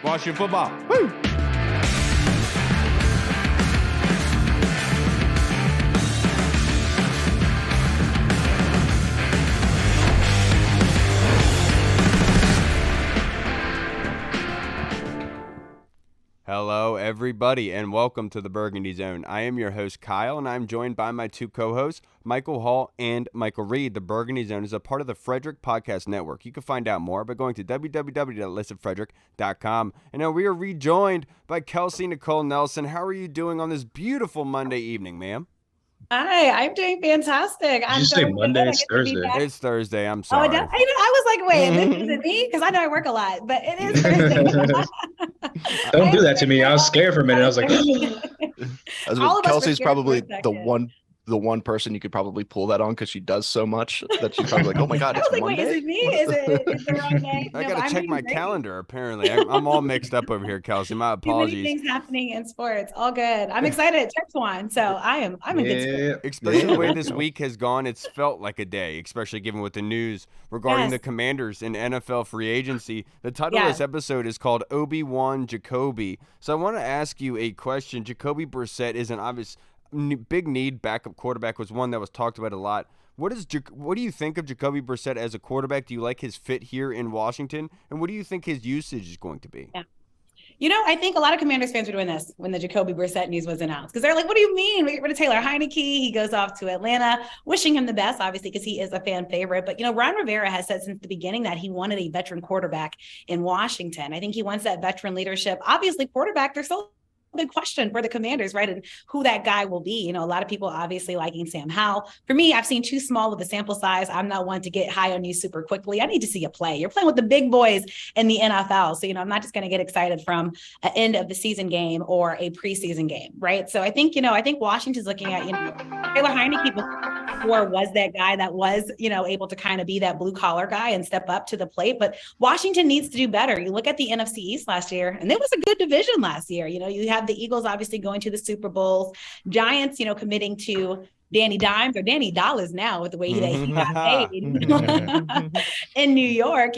Washington football. Woo! Hello, everybody, and welcome to the Burgundy Zone. I am your host, Kyle, and I'm joined by my two co-hosts, Michael Hall and Michael Reed. The Burgundy Zone is a part of the Frederick Podcast Network. You can find out more by going to www.listenfrederick.com. And now we are rejoined by Kelsey Nicole Nelson. How are you doing on this beautiful Monday evening, ma'am? Hi, I'm doing fantastic. Did you say Monday? It's Thursday. It's Thursday. I'm sorry. I was like, wait, is it me? Because I know I work a lot, but it is Thursday. Don't do that to me. I was scared for a minute. I was like, Kelsey's probably the one person you could probably pull that on because she does so much that she's probably like, oh my God, it's Monday. Wait, is it me? Is it the wrong day? I got to check my calendar, apparently. I'm all mixed up over here, Kelsey. My apologies. Too many things happening in sports. All good. I'm excited. Text one. So I'm in good spirit. Especially the way this week has gone, it's felt like a day, especially given with the news regarding the Commanders in NFL free agency. The title of this episode is called Obi-Wan Jacoby. So I want to ask you a question. Jacoby Brissett is an obvious big need. Backup quarterback was one that was talked about a lot. What do you think of Jacoby Brissett as a quarterback? Do you like his fit here in Washington? And what do you think his usage is going to be? Yeah. I think a lot of Commanders fans were doing this when the Jacoby Brissett news was announced because they're like, what do you mean? We get rid of Taylor Heineke. He goes off to Atlanta, wishing him the best, obviously, because he is a fan favorite. But, Ron Rivera has said since the beginning that he wanted a veteran quarterback in Washington. I think he wants that veteran leadership. Obviously, quarterback, they're so big question for the Commanders, right? And who that guy will be. A lot of people obviously liking Sam Howell. For me, I've seen too small of a sample size. I'm not one to get high on you super quickly. I need to see a play. You're playing with the big boys in the NFL. So, I'm not just going to get excited from an end of the season game or a preseason game, right? So I think Washington's looking at, Taylor Heineke before was that guy that was, able to kind of be that blue collar guy and step up to the plate. But Washington needs to do better. You look at the NFC East last year, and it was a good division last year. You have the Eagles obviously going to the Super Bowls, Giants, committing to Danny Dimes or Danny Dollars now with the way he got paid in New York.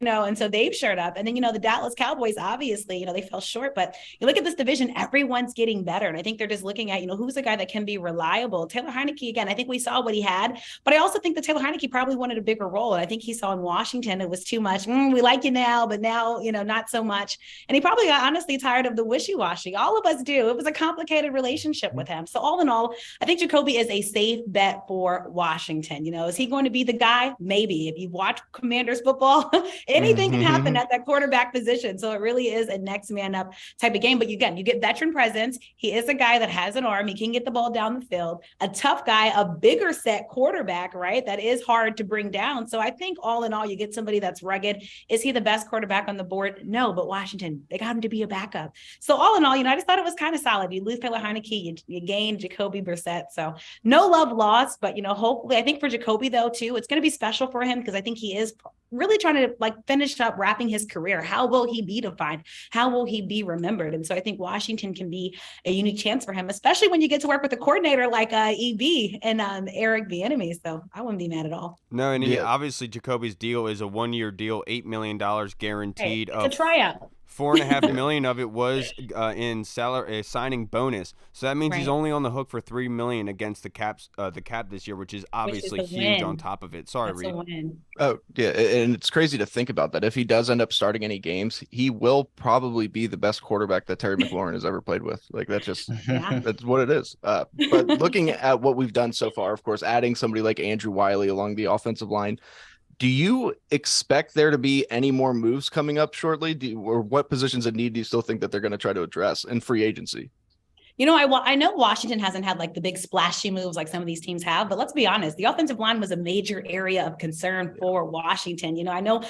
And so they've showed up. And then, the Dallas Cowboys, obviously, they fell short. But you look at this division, everyone's getting better. And I think they're just looking at, who's the guy that can be reliable. Taylor Heineke, again, I think we saw what he had. But I also think that Taylor Heineke probably wanted a bigger role. And I think he saw in Washington it was too much. We like you now, but now, not so much. And he probably got honestly tired of the wishy-washy. All of us do. It was a complicated relationship with him. So all in all, I think Jacoby is a safe bet for Washington. Is he going to be the guy? Maybe. If you watch Commanders football, anything can happen at that quarterback position. So it really is a next man up type of game. But again, you get veteran presence. He is a guy that has an arm. He can get the ball down the field. A tough guy, a bigger set quarterback, right? That is hard to bring down. So I think all in all, you get somebody that's rugged. Is he the best quarterback on the board? No, but Washington, they got him to be a backup. So all in all, I just thought it was kind of solid. You lose Taylor Heineke, you gain Jacoby Brissett. So no love lost, but hopefully I think for Jacoby though too, it's going to be special for him because I think he is really trying to finish up wrapping his career. How will he be defined? How will he be remembered? And so I think Washington can be a unique chance for him, especially when you get to work with a coordinator like EB and Eric Bieniemy. So I wouldn't be mad at all. No, and obviously Jacoby's deal is a 1-year deal, $8 million guaranteed. It's a tryout. $4.5 million of it was in salary signing bonus, so that means he's only on the hook for $3 million against the cap this year, which is obviously huge on top of it. Sorry, Reed. Oh yeah, and it's crazy to think about that. If he does end up starting any games, he will probably be the best quarterback that Terry McLaurin has ever played with. Like that's just that's what it is. But looking at what we've done so far, of course, adding somebody like Andrew Wiley along the offensive line. Do you expect there to be any more moves coming up shortly? Or what positions of need do you still think that they're going to try to address in free agency? I know Washington hasn't had the big splashy moves like some of these teams have, but let's be honest, the offensive line was a major area of concern for Washington. I know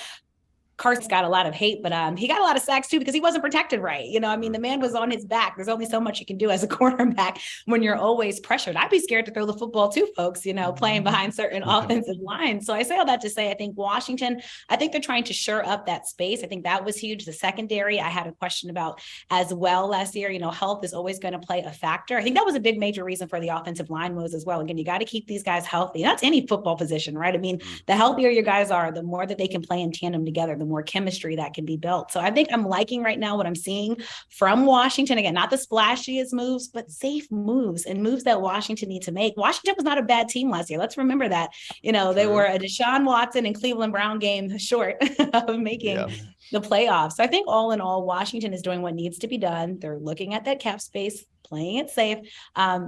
Carson's got a lot of hate, but he got a lot of sacks too because he wasn't protected right. The man was on his back. There's only so much you can do as a quarterback when you're always pressured. I'd be scared to throw the football too, folks, playing behind certain offensive lines. So I say all that to say, I think Washington, they're trying to shore up that space. I think that was huge. The secondary, I had a question about as well last year. Health is always going to play a factor. I think that was a big major reason for the offensive line moves as well. Again, you got to keep these guys healthy. That's any football position, right? The healthier your guys are, the more that they can play in tandem together, the more chemistry that can be built. So I think I'm liking right now what I'm seeing from Washington. Again, not the splashiest moves, but safe moves and moves that Washington need to make. Washington was not a bad team last year. Let's remember that. They were a Deshaun Watson and Cleveland Brown game short of making the playoffs. So I think all in all, Washington is doing what needs to be done. They're looking at that cap space, playing it safe.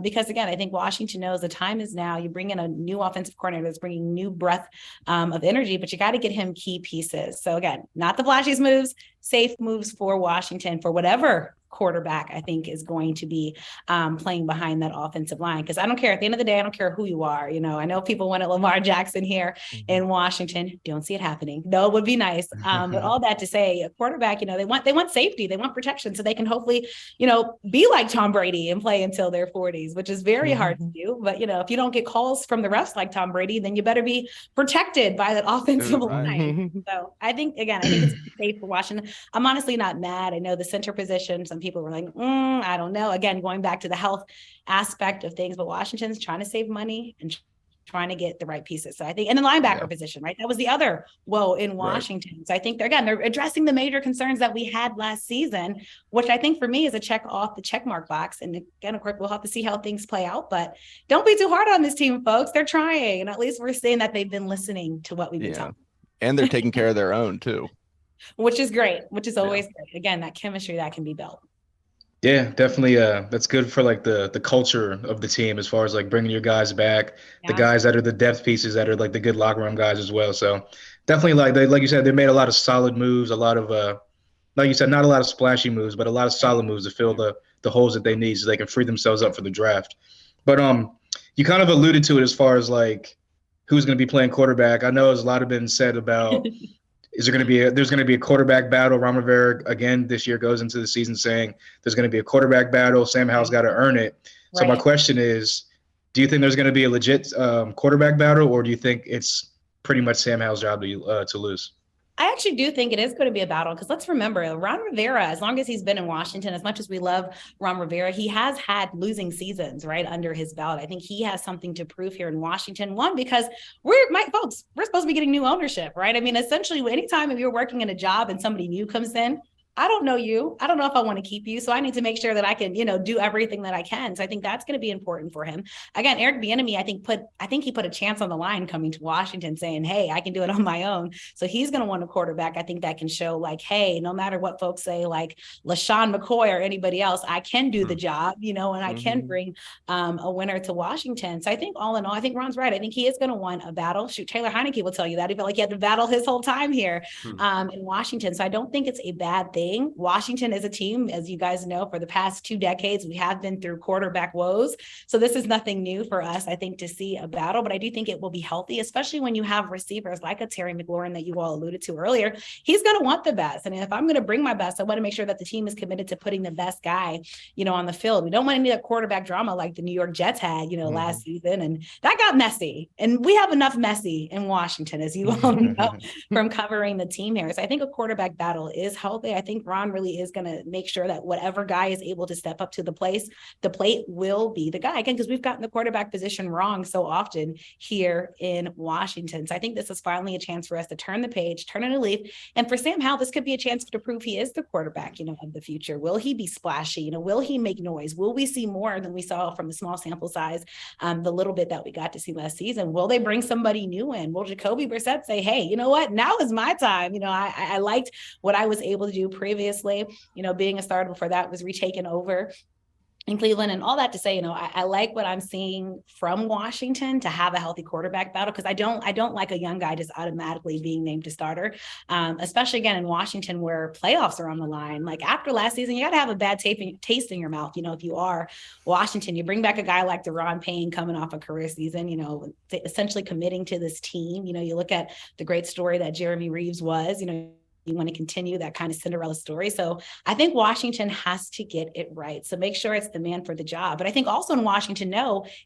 Because again, I think Washington knows the time is now. You bring in a new offensive coordinator that's bringing new breath of energy, but you got to get him key pieces. So again, not the flashiest moves, safe moves for Washington for whatever quarterback I think is going to be playing behind that offensive line. Because I don't care. At the end of the day, I don't care who you are. I know people wanted Lamar Jackson here in Washington. Don't see it happening. No, it would be nice. But all that to say, a quarterback, they want safety. They want protection so they can hopefully, be like Tom Brady and play until their 40s, which is very hard to do. But, if you don't get calls from the refs like Tom Brady, then you better be protected by that offensive line. So I think it's safe for Washington. I'm honestly not mad. I know the center position, some people were like, I don't know. Again, going back to the health aspect of things, but Washington's trying to save money and trying to get the right pieces. So I think, and the linebacker position, right? That was the other woe in Washington. Right. So I think they're addressing the major concerns that we had last season, which I think for me is a check off the check mark box. And again, of course, we'll have to see how things play out, but don't be too hard on this team, folks. They're trying. And at least we're seeing that they've been listening to what we've been talking. And they're taking care of their own too. Which is great, which is always great. Again, that chemistry that can be built. Yeah, definitely. That's good for like the culture of the team as far as like bringing your guys back, the guys that are the depth pieces that are like the good locker room guys as well. So definitely like you said, they made a lot of solid moves, a lot of like you said, not a lot of splashy moves, but a lot of solid moves to fill the holes that they need so they can free themselves up for the draft. But you kind of alluded to it as far as like who's going to be playing quarterback. I know there's a lot of been said about there's going to be a quarterback battle. Ron Rivera again this year goes into the season saying there's going to be a quarterback battle. Sam Howell's got to earn it. So my question is, do you think there's going to be a legit quarterback battle, or do you think it's pretty much Sam Howell's job to lose? I actually do think it is going to be a battle because let's remember Ron Rivera, as long as he's been in Washington, as much as we love Ron Rivera, he has had losing seasons right under his belt. I think he has something to prove here in Washington. One, because we're supposed to be getting new ownership, right? I mean, essentially, anytime if you're working in a job and somebody new comes in, I don't know you. I don't know if I want to keep you. So I need to make sure that I can, do everything that I can. So I think that's going to be important for him. Again, Eric Bieniemy, I think he put a chance on the line coming to Washington saying, hey, I can do it on my own. So he's going to want a quarterback. I think that can show like, hey, no matter what folks say, like LaShawn McCoy or anybody else, I can do the job, and I can bring a winner to Washington. So I think all in all, I think Ron's right. I think he is going to want a battle. Shoot, Taylor Heineke will tell you that. He felt like he had to battle his whole time here in Washington. So I don't think it's a bad thing. Washington is a team, as you guys know, for the past 2 decades, we have been through quarterback woes. So this is nothing new for us, I think, to see a battle, but I do think it will be healthy, especially when you have receivers like a Terry McLaurin that you all alluded to earlier. He's going to want the best. And if I'm going to bring my best, I want to make sure that the team is committed to putting the best guy, on the field. We don't want any of that quarterback drama like the New York Jets had, last season. And that got messy. And we have enough messy in Washington, as you all know, from covering the team here. So I think a quarterback battle is healthy. I think Ron really is going to make sure that whatever guy is able to step up to the plate will be the guy. Again, because we've gotten the quarterback position wrong so often here in Washington. So I think this is finally a chance for us to turn the page, turn a new leaf. And for Sam Howell, this could be a chance to prove he is the quarterback, of the future. Will he be splashy? Will he make noise? Will we see more than we saw from the small sample size, the little bit that we got to see last season? Will they bring somebody new in? Will Jacoby Brissett say, hey, you know what? Now is my time. I liked what I was able to do previously, being a starter before that was retaken over in Cleveland, and all that to say, I like what I'm seeing from Washington to have a healthy quarterback battle, because I don't like a young guy just automatically being named a starter, especially again in Washington where playoffs are on the line. Like after last season, you got to have a bad taste in your mouth. If you are Washington, you bring back a guy like Deron Payne coming off a career season, essentially committing to this team. You look at the great story that Jeremy Reeves was, you want to continue that kind of Cinderella story. So I think Washington has to get it right. So make sure it's the man for the job. But I think also in Washington,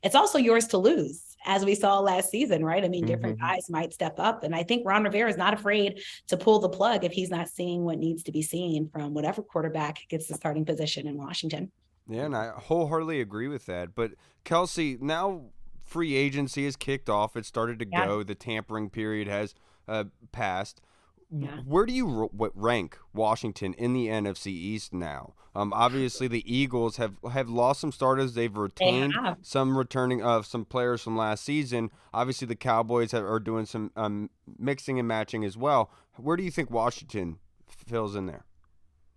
it's also yours to lose, as we saw last season, right? I mean, different guys might step up. And I think Ron Rivera is not afraid to pull the plug if he's not seeing what needs to be seen from whatever quarterback gets the starting position in Washington. Yeah, and I wholeheartedly agree with that. But Kelsey, now free agency has kicked off. It started to go. The tampering period has passed. Yeah. Where do you rank Washington in the NFC East now? Obviously, the Eagles have lost some starters. They've retained some returning some players from last season. Obviously, the Cowboys are doing some mixing and matching as well. Where do you think Washington fills in there?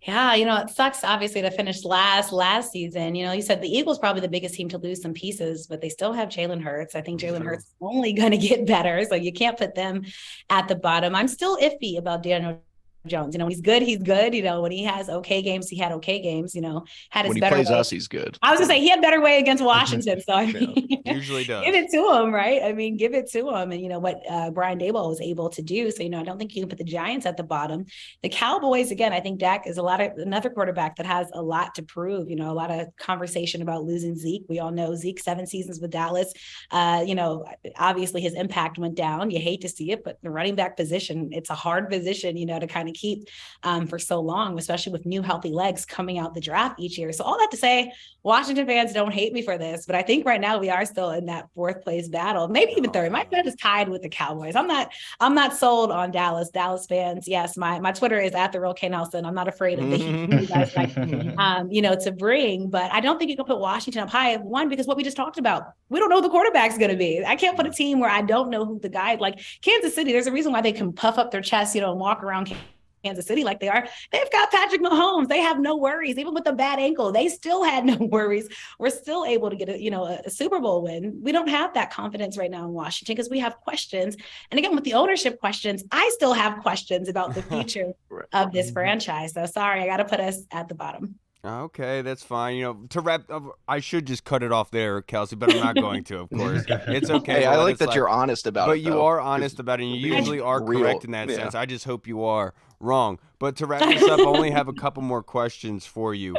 Yeah, it sucks obviously to finish last season. You said the Eagles probably the biggest team to lose some pieces, but they still have Jalen Hurts. I think Jalen Hurts is only going to get better, so you can't put them at the bottom. I'm still iffy about Daniel Jones. When he's good, he's good. When he has okay games, he had okay games. Had his when he better plays way. us, he's good. I was gonna say he had better way against Washington. So I mean, usually does. Give it to him, right? I mean, give it to him. And what Brian Daboll was able to do. So I don't think you can put the Giants at the bottom. The Cowboys, again, I think Dak is another quarterback that has a lot to prove. A lot of conversation about losing Zeke. We all know Zeke 7 seasons with Dallas. Obviously his impact went down. You hate to see it, but the running back position, it's a hard position, to kind of keep for so long, especially with new healthy legs coming out the draft each year. So all that to say, Washington fans don't hate me for this, but I think right now we are still in that 4th place battle, maybe even 3rd. My bet is tied with the Cowboys. I'm not sold on Dallas. Dallas fans, yes, my Twitter is at the real K Nelson. I'm not afraid of the heat you guys like, to bring, but I don't think you can put Washington up high. One, because what we just talked about, we don't know who the quarterback's going to be. I can't put a team where I don't know who the guy, like Kansas City. There's a reason why they can puff up their chest, and walk around Kansas City like they are. They've got Patrick Mahomes. They have no worries. Even with a bad ankle, they still had no worries. We're still able to get a Super Bowl win. We don't have that confidence right now in Washington because we have questions. And again, with the ownership questions, I still have questions about the future of this franchise. So sorry, I got to put us at the bottom. Okay, that's fine. To wrap up, I should just cut it off there, Kelsey, but I'm not going to, of course. It's okay. Hey, I like that you're honest about it. But you are honest about it, and you usually are correct in that sense. I just hope you are wrong. But to wrap this up, I only have a couple more questions for you.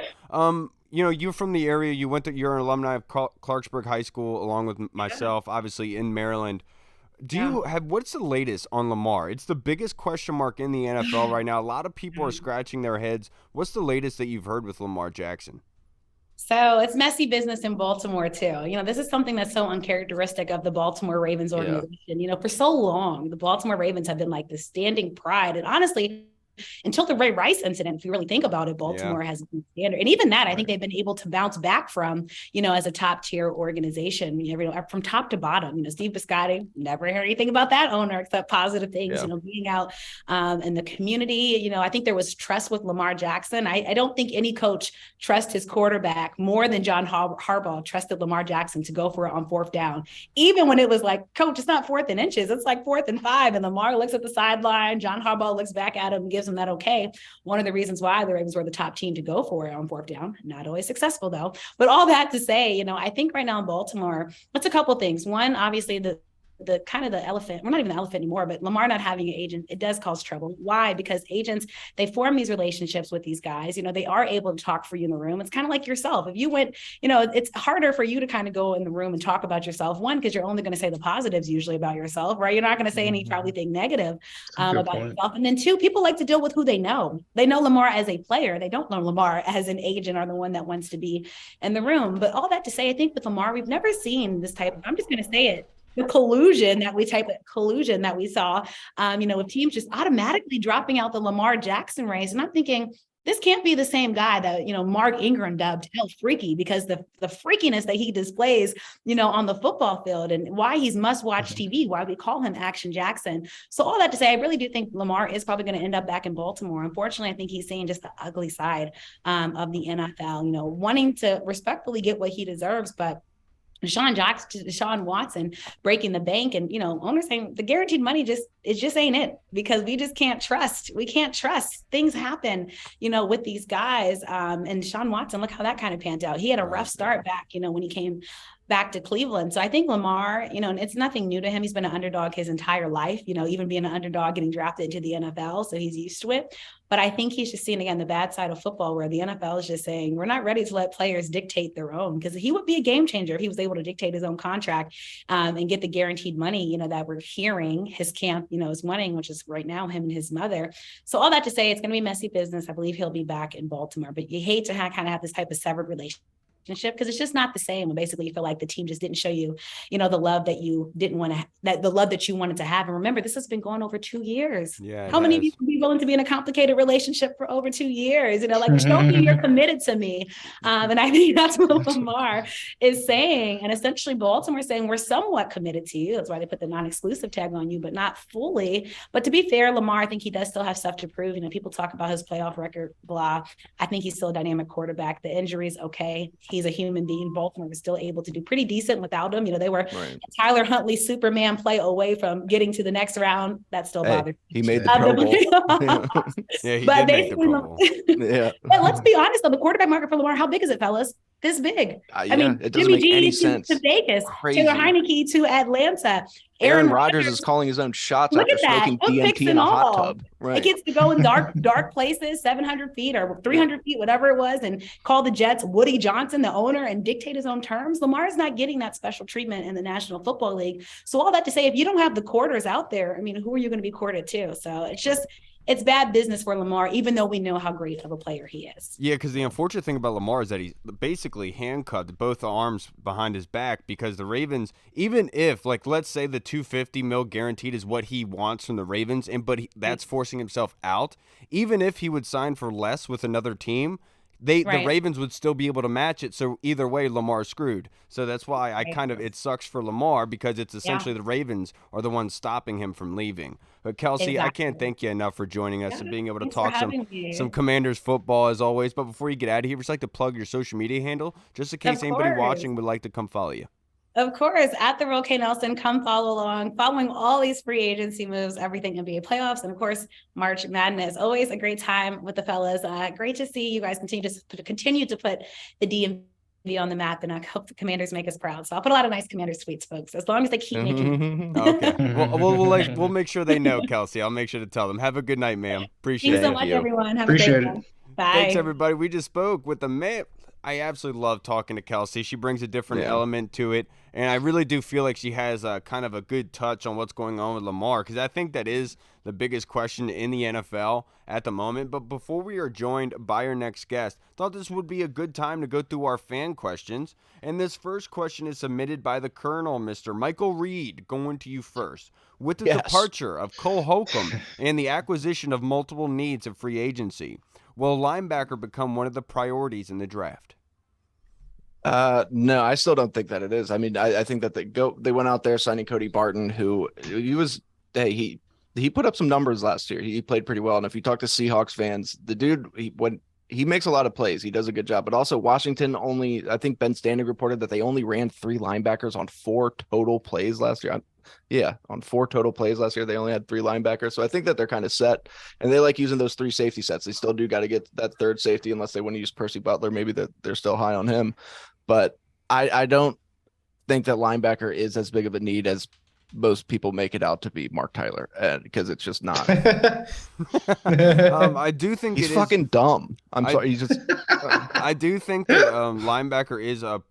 You're from the area. You're an alumni of Clarksburg High School, along with myself, obviously in Maryland. What's the latest on Lamar? It's the biggest question mark in the NFL right now. A lot of people are scratching their heads. What's the latest that you've heard with Lamar Jackson? So it's messy business in Baltimore too. This is something that's so uncharacteristic of the Baltimore Ravens organization. For so long, the Baltimore Ravens have been like the standing pride. And honestly, until the Ray Rice incident, if you really think about it, Baltimore has been standard. And even that, I think they've been able to bounce back from, as a top tier organization, from top to bottom. Steve Bisciotti, never heard anything about that owner except positive things, being out in the community. I think there was trust with Lamar Jackson. I don't think any coach trusts his quarterback more than John Harbaugh trusted Lamar Jackson to go for it on 4th down. Even when it was like, coach, it's not 4th and inches, it's like 4th and 5. And Lamar looks at the sideline, John Harbaugh looks back at him and gives him that okay. One of the reasons why the Ravens were the top team to go for it on 4th down. Not always successful though. But all that to say, I think right now in Baltimore, it's a couple things. One, obviously the kind of the elephant, we're not even the elephant anymore, but Lamar not having an agent, it does cause trouble. Why? Because agents, they form these relationships with these guys. They are able to talk for you in the room. It's kind of like yourself. If you went, it's harder for you to kind of go in the room and talk about yourself. One, because you're only going to say the positives usually about yourself, right? You're not going to say any probably thing negative about yourself. And then 2, people like to deal with who they know. They know Lamar as a player. They don't know Lamar as an agent or the one that wants to be in the room. But all that to say, I think with Lamar, we've never seen this type of, I'm just going to say it, the collusion that we saw, with teams just automatically dropping out the Lamar Jackson race. And I'm thinking, this can't be the same guy that, Mark Ingram dubbed hell freaky, because the freakiness that he displays, on the football field and why he's must-watch TV, why we call him Action Jackson. So all that to say, I really do think Lamar is probably going to end up back in Baltimore. Unfortunately, I think he's seeing just the ugly side of the NFL, wanting to respectfully get what he deserves, but Deshaun Watson breaking the bank, and owners saying the guaranteed money just ain't it, because we just can't trust. We can't trust. Things happen, with these guys. And Deshaun Watson, look how that kind of panned out. He had a rough start back, when he came back to Cleveland. So I think Lamar, and it's nothing new to him. He's been an underdog his entire life, even being an underdog, getting drafted into the NFL. So he's used to it. But I think he's just seeing, again, the bad side of football, where the NFL is just saying, we're not ready to let players dictate their own, because he would be a game changer if he was able to dictate his own contract and get the guaranteed money, that we're hearing his camp, is wanting, which is right now him and his mother. So all that to say, it's going to be messy business. I believe he'll be back in Baltimore, but you hate to kind of have this type of severed relationship relationship, because it's just not the same. And basically, you feel like the team just didn't show you, the love that you didn't want to, the love that you wanted to have. And remember, this has been going over 2 years. Yeah. How many of you would be willing to be in a complicated relationship for over 2 years? Like, show me you're committed to me. And I think that's what Lamar is saying. And essentially, Baltimore is saying, we're somewhat committed to you. That's why they put the non-exclusive tag on you, but not fully. But to be fair, Lamar, I think he does still have stuff to prove. People talk about his playoff record, blah. I think he's still a dynamic quarterback. The injury's okay. He's a human being. Baltimore was still able to do pretty decent without him. They were a Tyler Huntley Superman play away from getting to the next round. That still bothers me. He made the Pro Bowl. Yeah, he did make the Pro Bowl. Yeah. But let's be honest, though, the quarterback market for Lamar, how big is it, fellas? This big. I mean, it doesn't make any sense. To Vegas, Crazy. Taylor Heineke to Atlanta. Aaron Rodgers is calling his own shots after smoking DMT in a hot tub. Right. It gets to go in dark places, 700 feet or 300 feet, whatever it was, and call the Jets Woody Johnson, the owner, and dictate his own terms. Lamar's not getting that special treatment in the National Football League. So all that to say, if you don't have the quarters out there, who are you going to be courted to? So it's bad business for Lamar, even though we know how great of a player he is. Yeah, because the unfortunate thing about Lamar is that he's basically handcuffed both arms behind his back, because the Ravens, even if, let's say the $250 million guaranteed is what he wants from the Ravens, that's forcing himself out, even if he would sign for less with another team, the Ravens would still be able to match it. So either way, Lamar's screwed. So that's why it sucks for Lamar, because it's essentially the Ravens are the ones stopping him from leaving. But Kelsey, I can't thank you enough for joining us and being able to talk some Commanders football as always. But before you get out of here, just like to plug your social media handle, just in case anybody watching would like to come follow you. Of course, at the Real K Nelson, come follow along, following all these free agency moves, everything NBA playoffs, and of course, March Madness. Always a great time with the fellas. Great to see you guys continue to put the DMV on the map, and I hope the Commanders make us proud. So I'll put a lot of nice Commanders tweets, folks, as long as they keep making. Okay, we'll make sure they know, Kelsey. I'll make sure to tell them. Have a good night, ma'am. Appreciate it. Thanks so much, everyone. Have Appreciate a great one. Bye. Thanks, everybody. We just spoke with the man. I absolutely love talking to Kelsey. She brings a different element to it, and I really do feel like she has kind of a good touch on what's going on with Lamar, because I think that is the biggest question in the NFL at the moment. But before we are joined by our next guest, I thought this would be a good time to go through our fan questions. And this first question is submitted by the Colonel, Mr. Michael Reed. Going to you first. With the departure of Cole Holcomb and the acquisition of multiple needs of free agency, will linebacker become one of the priorities in the draft? No, I still don't think that it is. I think that they went out there signing Cody Barton, who he put up some numbers last year. He played pretty well. And if you talk to Seahawks fans, the dude, when he makes a lot of plays, he does a good job. But also Washington I think Ben Standing reported that they only ran 3 linebackers on 4 total plays last year. On 4 total plays last year, they only had 3 linebackers. So I think that they're kind of set, and they like using those 3 safety sets. They still do got to get that third safety, unless they want to use Percy Butler. Maybe they're still high on him, but I don't think that linebacker is as big of a need as most people make it out to be, Mark Tyler, because it's just not. I do think he's fucking dumb. Sorry. He's just. I do think that linebacker is a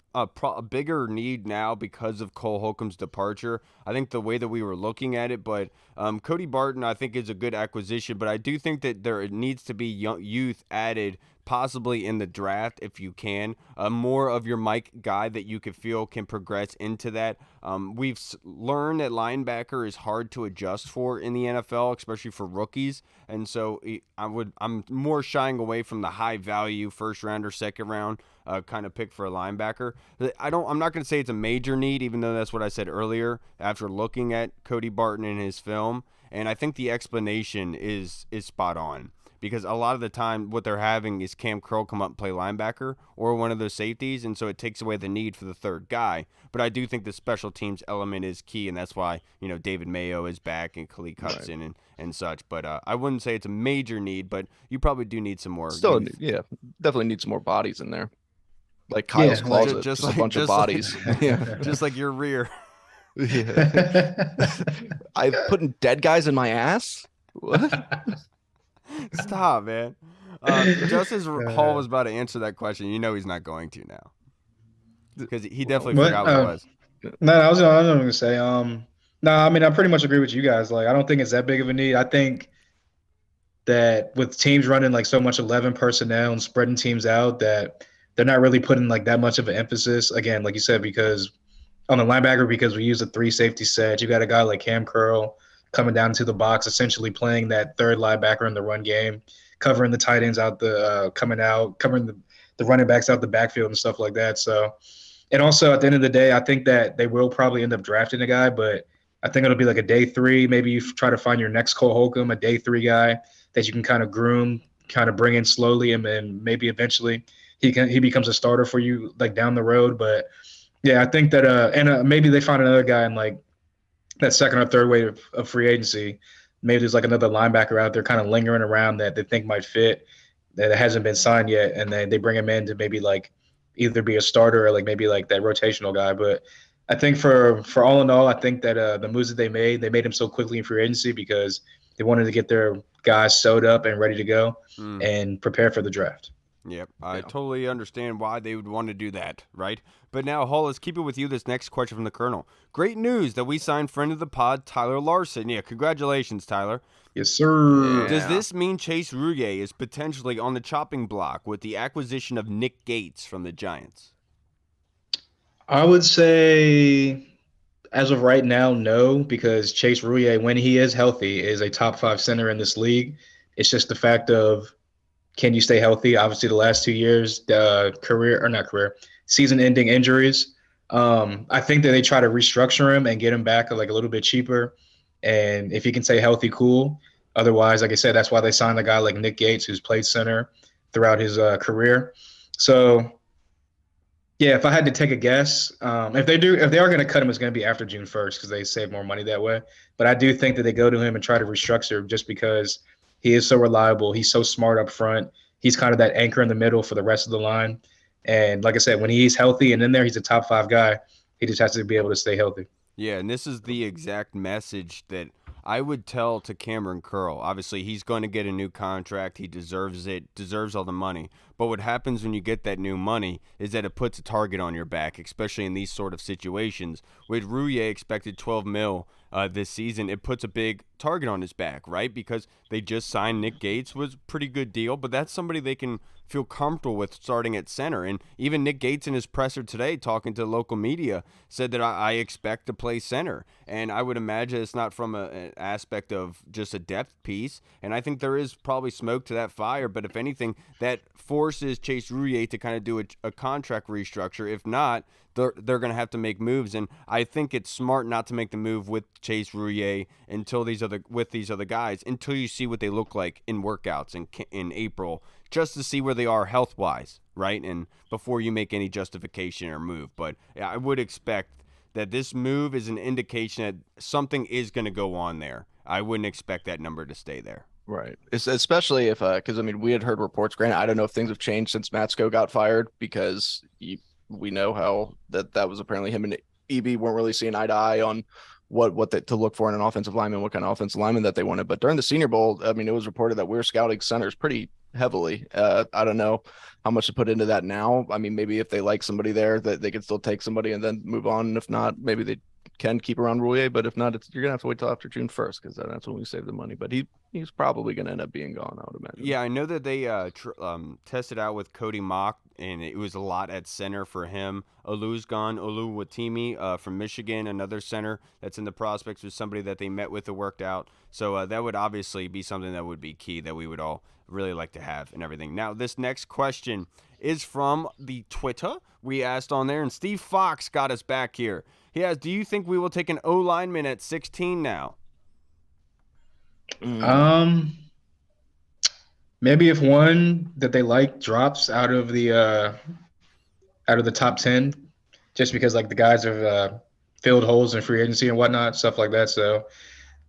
bigger need now because of Cole Holcomb's departure. I think the way that we were looking at it, but Cody Barton, I think, is a good acquisition. But I do think that there needs to be youth added, possibly in the draft if you can. More of your Mike guy that you could feel can progress into that. We've learned that linebacker is hard to adjust for in the NFL, especially for rookies. And so I'm more shying away from the high value first round or second round kind of pick for a linebacker. I'm not going to say it's a major need, even though that's what I said earlier after looking at Cody Barton in his film. And I think the explanation is spot on, because a lot of the time what they're having is Cam Curl come up and play linebacker or one of those safeties, and so it takes away the need for the third guy. But I do think the special teams element is key, and that's why David Mayo is back and Khalid Hudson and such. But I wouldn't say it's a major need, but you probably do need some more. Still, definitely need some more bodies in there. Like Kyle's closet, just a bunch of bodies. Just like your rear. I'm putting dead guys in my ass? What? Stop, man. Just as Hall was about to answer that question, he's not going to now, because he definitely forgot what it was. No, I was going to say, I pretty much agree with you guys. Like, I don't think it's that big of a need. I think that with teams running like so much 11 personnel and spreading teams out, that they're not really putting like that much of an emphasis. Again, like you said, because on the linebacker, because we use a 3 safety set, you got a guy like Cam Curl coming down into the box, essentially playing that third linebacker in the run game, covering the tight ends out the coming out, covering the running backs out the backfield and stuff like that. So, and also at the end of the day, I think that they will probably end up drafting a guy, but I think it'll be like a day 3. Maybe you try to find your next Cole Holcomb, a day 3 guy that you can kind of groom, kind of bring in slowly, and then maybe eventually he becomes a starter for you like down the road. But yeah, I think that and maybe they find another guy in like that second or third wave of free agency. Maybe there's like another linebacker out there kind of lingering around that they think might fit that hasn't been signed yet, and then they bring him in to maybe like either be a starter or like maybe like that rotational guy. But I think for all in all, I think that the moves that they made them so quickly in free agency because they wanted to get their guys sewed up and ready to go and prepare for the draft. Yep, I totally understand why they would want to do that, right? But now, Hull, let's keep it with you. This next question from the Colonel. Great news that we signed friend of the pod, Tyler Larson. Yeah, congratulations, Tyler. Yes, sir. Yeah. Does this mean Chase Roullier is potentially on the chopping block with the acquisition of Nick Gates from the Giants? I would say as of right now, no, because Chase Roullier, when he is healthy, is a top 5 center in this league. It's just the fact of can you stay healthy? Obviously, the last 2 years, season-ending injuries. I think that they try to restructure him and get him back like a little bit cheaper. And if he can stay healthy, cool. Otherwise, like I said, that's why they signed a guy like Nick Gates, who's played center throughout his career. So, yeah, if I had to take a guess, if they are going to cut him, it's going to be after June 1st because they save more money that way. But I do think that they go to him and try to restructure just because he is so reliable. He's so smart up front. He's kind of that anchor in the middle for the rest of the line. And like I said, when he's healthy and in there, he's a top 5 guy. He just has to be able to stay healthy. Yeah, and this is the exact message that I would tell to Cameron Curl. Obviously, he's going to get a new contract. He deserves it, deserves all the money. But what happens when you get that new money is that it puts a target on your back, especially in these sort of situations. With Roullier expected $12 million this season, it puts a big target on his back, right? Because they just signed Nick Gates, was a pretty good deal, but that's somebody they can feel comfortable with starting at center. And even Nick Gates in his presser today, talking to local media, said that I expect to play center. And I would imagine it's not from an aspect of just a depth piece. And I think there is probably smoke to that fire. But if anything, that forces Chase Roullier to kind of do a contract restructure. If not, they're going to have to make moves. And I think it's smart not to make the move with Chase Roullier until these other guys, until you see what they look like in workouts in April, just to see where they are health-wise, right? And before you make any justification or move. But I would expect that this move is an indication that something is going to go on there. I wouldn't expect that number to stay there. Right. Especially if, because, I mean, we had heard reports, granted, I don't know if things have changed since Matsko got fired because we know how that was apparently him and EB weren't really seeing eye to eye on what to look for in an offensive lineman, what kind of offensive lineman that they wanted. But during the Senior Bowl, I mean, it was reported that we were scouting centers pretty heavily. I don't know how much to put into that now. I mean, maybe if they like somebody there, that they could still take somebody and then move on. And if not, maybe they can keep around Roullier. But if not, you're gonna have to wait till after June 1st because that's when we save the money. But he's probably gonna end up being gone, I would imagine. Yeah, I know that they tested out with Cody Mock, and it was a lot at center for him. Oluwatimi from Michigan, another center that's in the prospects, was somebody that they met with and worked out. So that would obviously be something that would be key that we would all really like to have and everything. Now, this next question is from the Twitter. We asked on there, and Steve Fox got us back here. He asked, do you think we will take an O-lineman at 16 now? Maybe if one that they like drops out of the top 10, just because like the guys have filled holes in free agency and whatnot, stuff like that. So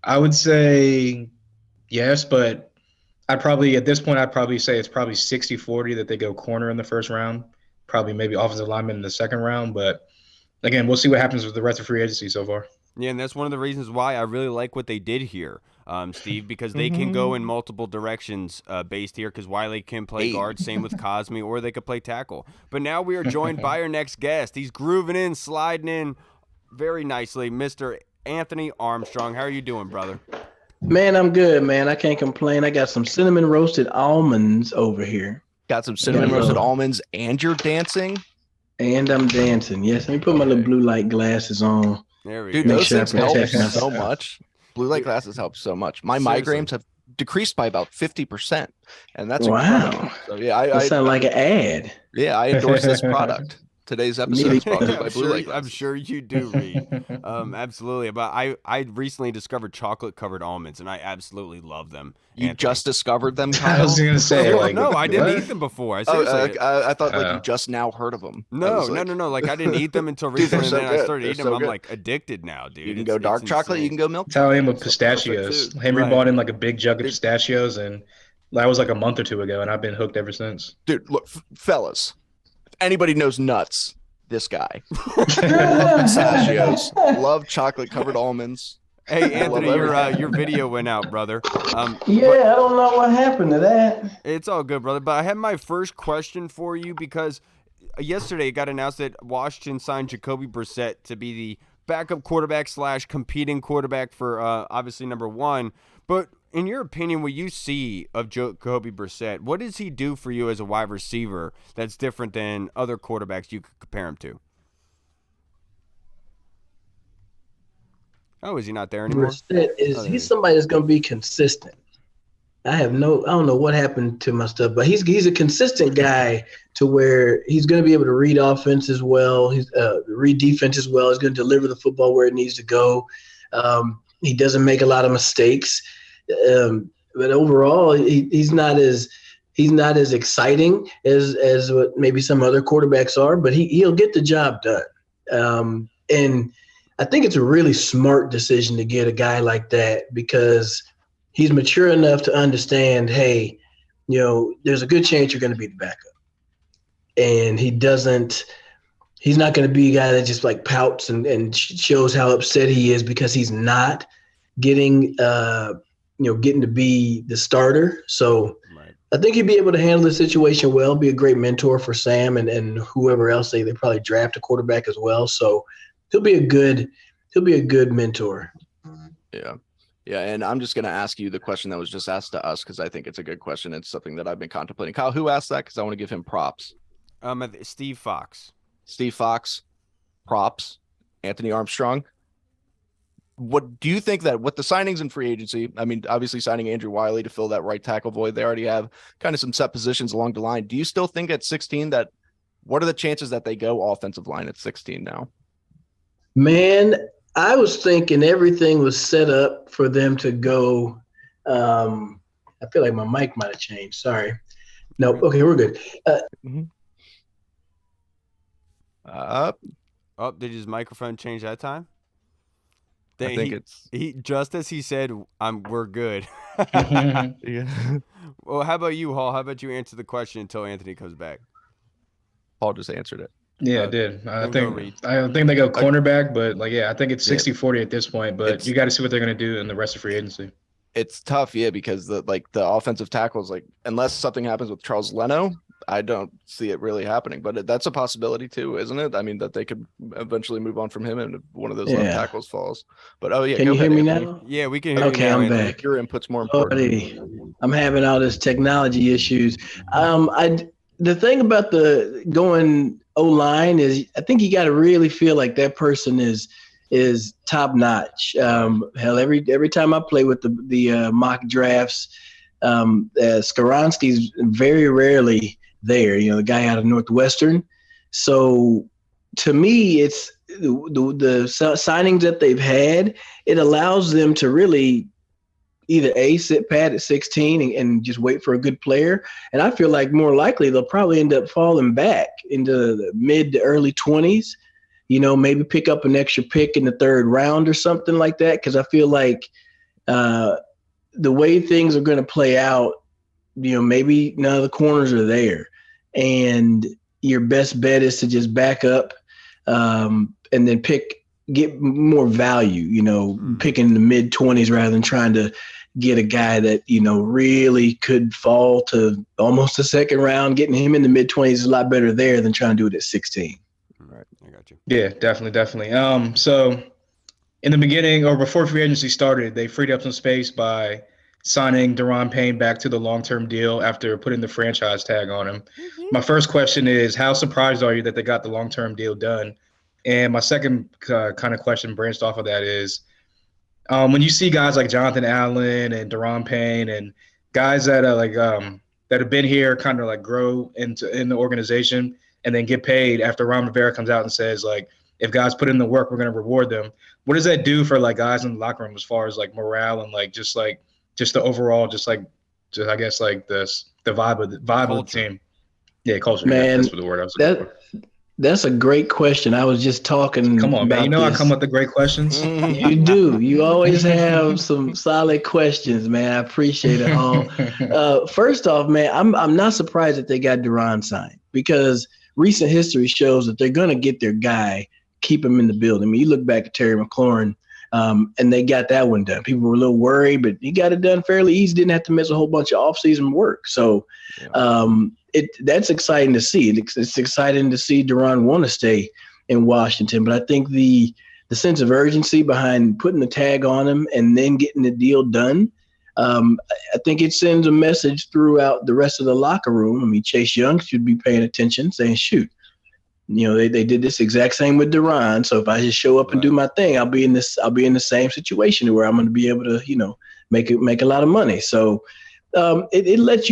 I would say yes, but at this point I'd probably say it's probably 60-40 that they go corner in the first round, probably maybe offensive lineman in the second round. But again, we'll see what happens with the rest of free agency so far. Yeah, and that's one of the reasons why I really like what they did here, Steve, because they can go in multiple directions based here, because Wiley can play guard, same with Cosme, or they could play tackle. But now we are joined by our next guest. He's grooving in, sliding in very nicely, Mr. Anthony Armstrong. How are you doing, brother? Man, I'm good, man. I can't complain. I got some cinnamon roasted almonds over here. Got some cinnamon roasted almonds, and you're dancing. And I'm dancing. Yes, let me put my little blue light glasses on. There we Dude, go. those things help myself. so much. Blue light glasses help so much. My migraines have decreased by about 50%, and that's incredible. So yeah, that sounds like an ad. Yeah, I endorse this product. Today's episode is sponsored by blue light glasses. I'm sure you do, Reed. Absolutely. But I recently discovered chocolate covered almonds, and I absolutely love them. You Anthony. just discovered them, Kyle? I was gonna say, like, no, I didn't what? eat them before. I seriously, I thought like you just now heard of them. No. Like I didn't eat them until recently, so and then I started good. eating They're them. so I'm like addicted now, dude. You can go dark chocolate. You can go milk. That's how I am with It's the perfect pistachios. food. Henry Right. bought in like a big jug of pistachios, and that was like a month or two ago, and I've been hooked ever since. Dude, look, fellas, if anybody knows nuts, this guy. Love Pistachios, love chocolate covered almonds. Hey, Anthony, your video went out, brother. I don't know what happened to that. It's all good, brother. But I have my first question for you because yesterday it got announced that Washington signed Jacoby Brissett to be the backup quarterback / competing quarterback for obviously number one. But in your opinion, what you see of Jacoby Brissett, what does he do for you as a wide receiver that's different than other quarterbacks you could compare him to? Oh, is he not there anymore? Brissett he's somebody that's going to be consistent. I don't know what happened to my stuff, but he's a consistent guy to where he's going to be able to read offense as well. He's read defense as well. He's going to deliver the football where it needs to go. He doesn't make a lot of mistakes, but overall, he's not as exciting as what maybe some other quarterbacks are. But he'll get the job done. And I think it's a really smart decision to get a guy like that because he's mature enough to understand, hey, there's a good chance you're going to be the backup. And he's not going to be a guy that just like pouts and shows how upset he is because he's not getting to be the starter. So right. I think he'd be able to handle the situation well, be a great mentor for Sam and whoever else they probably draft a quarterback as well. So he'll be a good mentor. Yeah. Yeah, and I'm just going to ask you the question that was just asked to us because I think it's a good question. It's something that I've been contemplating. Kyle, who asked that? Because I want to give him props. Steve Fox. Steve Fox, props. Anthony Armstrong. What do you think that with the signings and free agency? I mean, obviously signing Andrew Wiley to fill that right tackle void. They already have kind of some set positions along the line. Do you still think at 16 what are the chances that they go offensive line at 16 now? Man, I was thinking everything was set up for them to go. I feel like my mic might have changed. Sorry. No. Okay, we're good. Did his microphone change that time? I think he just as he said, we're good. Yeah. Well, how about you, Hall? How about you answer the question until Anthony comes back? Paul just answered it. Yeah, I did. I think they go cornerback, but I think it's 60-40 at this point. But you got to see what they're going to do in the rest of free agency. It's tough, yeah, because the offensive tackles, unless something happens with Charles Leno, I don't see it really happening. But that's a possibility too, isn't it? I mean, that they could eventually move on from him and one of those left tackles falls. But can you hear me now? Yeah, we can hear you now. Okay, I'm back. Your input's more important. I'm having all this technology issues. The thing about the going O-line is I think you got to really feel like that person is top notch. Hell, every time I play with the mock drafts, Skaronski's very rarely there. The guy out of Northwestern. So to me, it's the signings that they've had. It allows them to really either sit pat at 16 and just wait for a good player. And I feel like more likely they'll probably end up falling back into the mid to early 20s, maybe pick up an extra pick in the third round or something like that. Cause I feel like the way things are going to play out, maybe none of the corners are there and your best bet is to just back up and then get more value, picking in the mid 20s rather than trying to get a guy that, really could fall to almost a second round. Getting him in the mid 20s is a lot better there than trying to do it at 16. Right. I got you. Yeah, definitely. So in the beginning or before free agency started, they freed up some space by signing Daron Payne back to the long-term deal after putting the franchise tag on him. My first question is, how surprised are you that they got the long-term deal done? And my second kind of question branched off of that is, when you see guys like Jonathan Allen and Daron Payne and guys that are that have been here, kind of like grow in the organization and then get paid after Ron Rivera comes out and says, like, if guys put in the work, we're going to reward them. What does that do for like guys in the locker room as far as like morale and like just the overall I guess like the vibe of the team? Yeah, culture. Man, yeah, that's the word I was looking for. That's a great question. I was just talking. Come on, man. You know I come with the great questions. You do. You always have some solid questions, man. I appreciate it all. First off, man, I'm not surprised that they got Daron signed because recent history shows that they're gonna get their guy, keep him in the building. I mean, you look back at Terry McLaurin, and they got that one done. People were a little worried, but he got it done fairly easy. Didn't have to miss a whole bunch of offseason work. So. That's exciting to see. It's exciting to see Daron want to stay in Washington, but I think the sense of urgency behind putting the tag on him and then getting the deal done, I think it sends a message throughout the rest of the locker room. I mean, Chase Young should be paying attention, saying, "Shoot, they did this exact same with Daron. So if I just show up and do my thing, I'll be in the same situation where I'm going to be able to, make a lot of money." So. It lets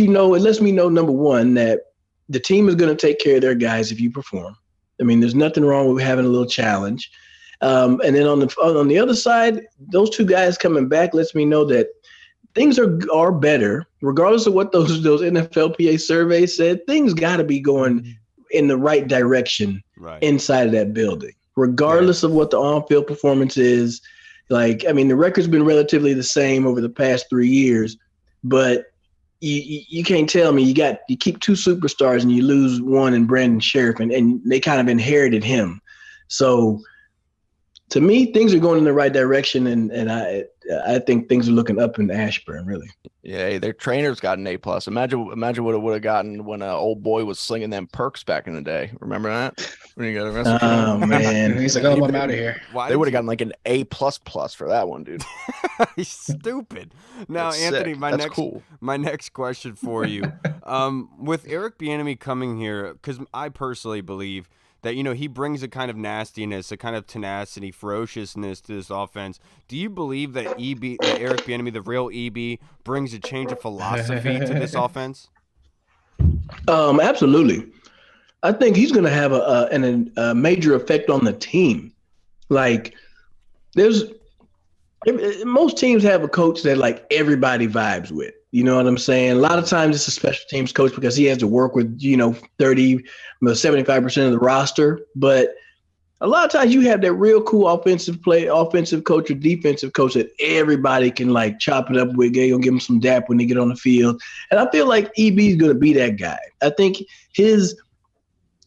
me know, number one, that the team is going to take care of their guys if you perform. I mean, there's nothing wrong with having a little challenge. And then on the other side, those two guys coming back lets me know that things are better, regardless of what those NFLPA surveys said. Things got to be going in the right direction inside of that building, regardless of what the on-field performance is. Like, I mean, the record's been relatively the same over the past 3 years, but you can't tell me you keep two superstars and you lose one in Brandon Sheriff, and they kind of inherited him. So to me, things are going in the right direction, and I think things are looking up in Ashburn, really. Yeah, their trainer's got an A+. Imagine what it would have gotten when old boy was slinging them perks back in the day. Remember that? When you got arrested? Oh, man. He's like, I'm out of here. They would have gotten like an A++ for that one, dude. He's stupid. Now, That's Anthony, sick. my next question for you. With Eric Bieniemy coming here, because I personally believe that, he brings a kind of nastiness, a kind of tenacity, ferociousness to this offense. Do you believe that that Eric Bieniemy, the real EB, brings a change of philosophy to this offense? Absolutely. I think he's going to have a major effect on the team. Like, most teams have a coach that like everybody vibes with. You know what I'm saying? A lot of times it's a special teams coach because he has to work with, 75% of the roster. But a lot of times you have that real cool offensive coach or defensive coach that everybody can like chop it up with. They're going to give him some dap when they get on the field. And I feel like EB is going to be that guy. I think his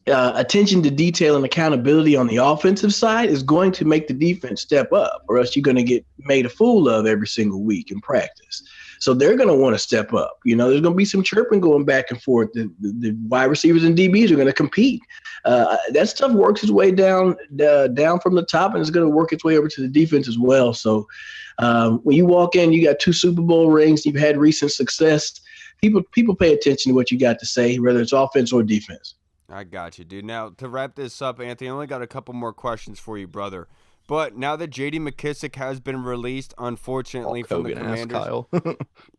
attention to detail and accountability on the offensive side is going to make the defense step up, or else you're going to get made a fool of every single week in practice. So they're going to want to step up. There's going to be some chirping going back and forth. The wide receivers and DBs are going to compete. That stuff works its way down from the top, and it's going to work its way over to the defense as well. So when you walk in, you got 2 Super Bowl rings, you've had recent success. People pay attention to what you got to say, whether it's offense or defense. I got you, dude. Now, to wrap this up, Anthony, I only got a couple more questions for you, brother. But now that J.D. McKissick has been released, unfortunately, from the Commanders. Kyle.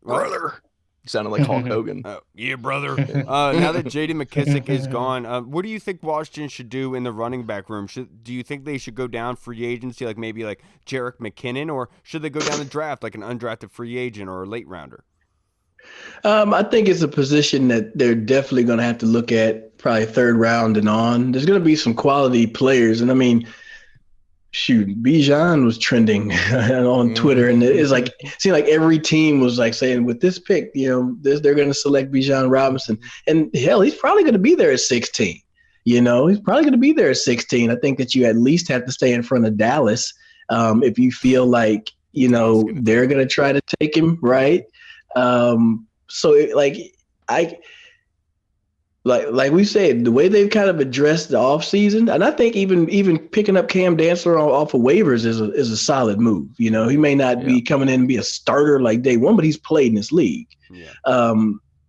Brother. You sounded like Hulk Hogan. Yeah, brother. Now that J.D. McKissick is gone, what do you think Washington should do in the running back room? Do you think they should go down free agency, like maybe like Jerick McKinnon, or should they go down the draft like an undrafted free agent or a late rounder? I think it's a position that they're definitely going to have to look at probably 3rd round and on. There's going to be some quality players. And I mean, shoot, Bijan was trending on Twitter, and it seemed like every team was like saying, with this pick, they're going to select Bijan Robinson, and hell, he's probably going to be there at 16. He's probably going to be there at 16. I think that you at least have to stay in front of Dallas if you feel like they're going to try to take him, right? like we said, the way they've kind of addressed the offseason, and I think even picking up Cam Dantzler off of waivers is a solid move. You know, he may not be coming in and be a starter like day one, but he's played in this league. Yeah.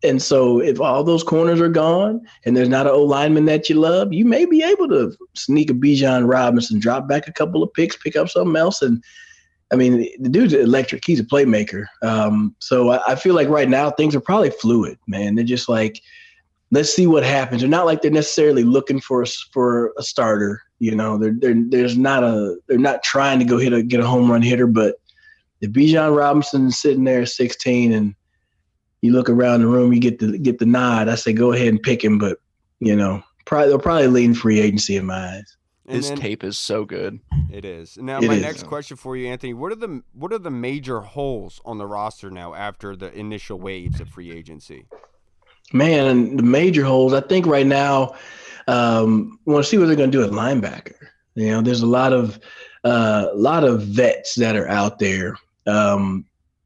And so if all those corners are gone and there's not an O lineman that you love, you may be able to sneak a Bijan Robinson, drop back a couple of picks, pick up something else. And I mean, the dude's electric. He's a playmaker. So I feel like right now things are probably fluid, man. They're just like, let's see what happens. They're not like they're necessarily looking for a starter. You know, they're not trying to go get a home run hitter. But if Bijan Robinson's sitting there at 16 and you look around the room, you get the nod, I say go ahead and pick him. But you know, they'll probably lean free agency in my eyes. His tape is so good. It is. Now, my next question for you, Anthony, what are the major holes on the roster now after the initial waves of free agency? Man, the major holes, I think right now, we want to see what they're going to do at linebacker. You know, there's a lot of vets that are out there.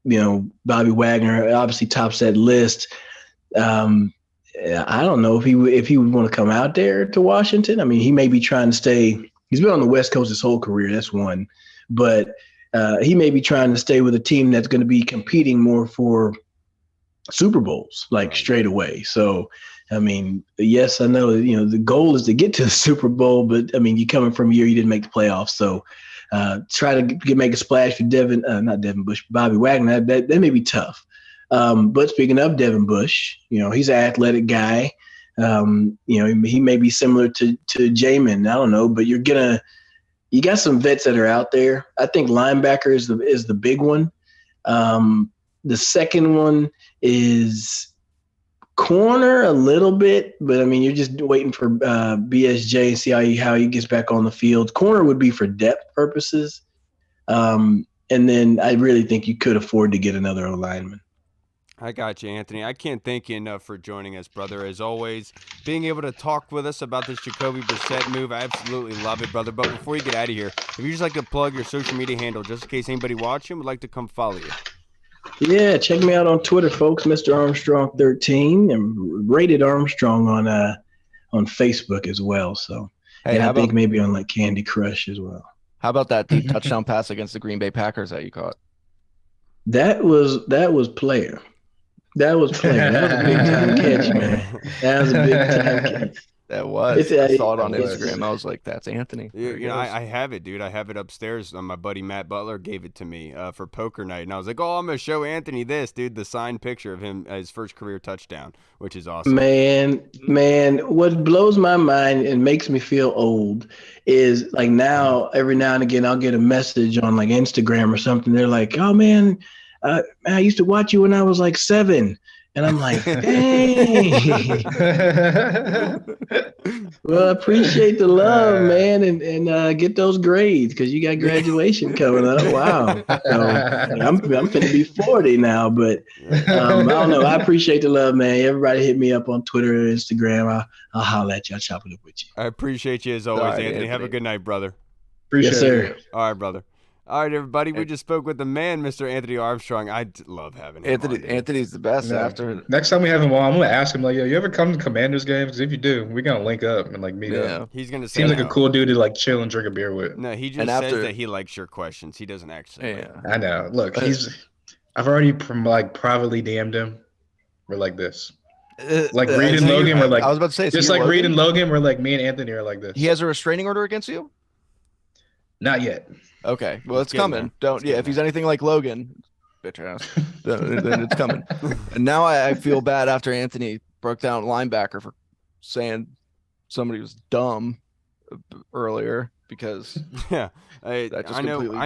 You know, Bobby Wagner obviously tops that list. I don't know if he would want to come out there to Washington. I mean, he may be trying to stay. He's been on the West Coast his whole career. That's one. But he may be trying to stay with a team that's going to be competing more for Super Bowls, like straight away. So, I mean, yes, I know, you know, the goal is to get to the Super Bowl, but I mean, you coming from a year you didn't make the playoffs. So try to make a splash for not Devin Bush, Bobby Wagner. That may be tough. But speaking of Devin Bush, you know, he's an athletic guy. You know, he may be similar to Jamin. I don't know, but you got some vets that are out there. I think linebacker is the big one. The second one is corner a little bit, but I mean, you're just waiting for BSJ and see how he gets back on the field. Corner would be for depth purposes. And then I really think you could afford to get another O-lineman. I got you, Anthony. I can't thank you enough for joining us, brother. As always, being able to talk with us about this Jacoby Brissett move, I absolutely love it, brother. But before you get out of here, if you just like to plug your social media handle, just in case anybody watching would like to come follow you. Yeah, check me out on Twitter, folks. Mr. Armstrong 13, and Rated Armstrong on Facebook as well. So, hey, and I think maybe on like Candy Crush as well. How about that deep touchdown pass against the Green Bay Packers that you caught? That was player. That was player. That was a big time catch, man. That was a big time catch. That was. I saw it on Instagram. I was like, that's Anthony. You know, I have it, dude. I have it upstairs. My buddy Matt Butler gave it to me for poker night. And I was like, oh, I'm going to show Anthony this, dude, the signed picture of him, his first career touchdown, which is awesome. Man, what blows my mind and makes me feel old is like now, every now and again, I'll get a message on like Instagram or something. They're like, oh, man, I used to watch you when I was like 7. And I'm like, dang. Well, I appreciate the love, man, and get those grades because you got graduation coming up. Wow. So, I'm going to be 40 now, but I don't know. I appreciate the love, man. Everybody hit me up on Twitter and Instagram. I'll holler at you. I'll chop it up with you. I appreciate you as always, Anthony. Have a good night, brother. Appreciate it. All right, brother. All right, everybody. We just spoke with the man, Mr. Anthony Armstrong. I love having him. Anthony's the best. Yeah. After next time we have him on, I'm gonna ask him like, "Yo, you ever come to Commanders games? Because if you do, we're gonna link up and like meet up." He's gonna say seems like a cool dude to like chill and drink a beer with. No, he just says that he likes your questions. He doesn't actually. Yeah, I know. Look, I've already like privately DM'd him. We're like this. Like Reed and Logan were like. I was about to say, just like Logan? Reed and Logan were like me and Anthony are like this. He has a restraining order against you? Not yet. Okay, well, it's coming. If he's anything like Logan, bitch ass, then it's coming. And now I feel bad after Anthony broke down linebacker for saying somebody was dumb earlier because I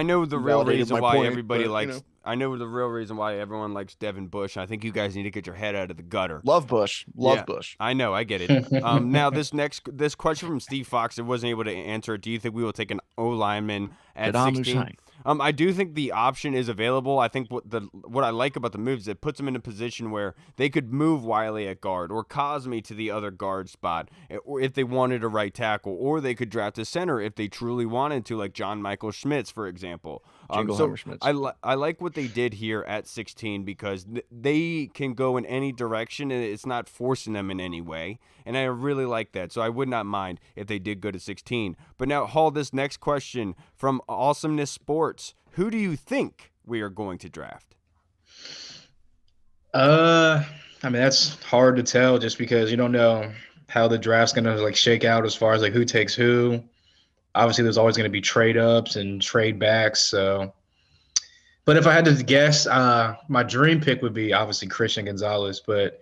know the real reason why everybody likes. You know. I know the real reason why everyone likes Devin Bush. I think you guys need to get your head out of the gutter. Love Bush. Bush. I know. I get it. Now, this question from Steve Fox, I wasn't able to answer it. Do you think we will take an O-lineman at 16? I do think the option is available. I think what I like about the moves is it puts them in a position where they could move Wiley at guard or Cosme to the other guard spot, or if they wanted a right tackle, or they could draft a center if they truly wanted to, like John Michael Schmitz, for example. So I like what they did here at 16 because they can go in any direction and it's not forcing them in any way. And I really like that. So I would not mind if they did go to 16. But now, Hall, this next question from Awesomeness Sports. Who do you think we are going to draft? I mean, that's hard to tell just because you don't know how the draft's going to like shake out as far as like who takes who. Obviously, there's always going to be trade ups and trade backs. So, but if I had to guess, my dream pick would be obviously Christian Gonzalez, but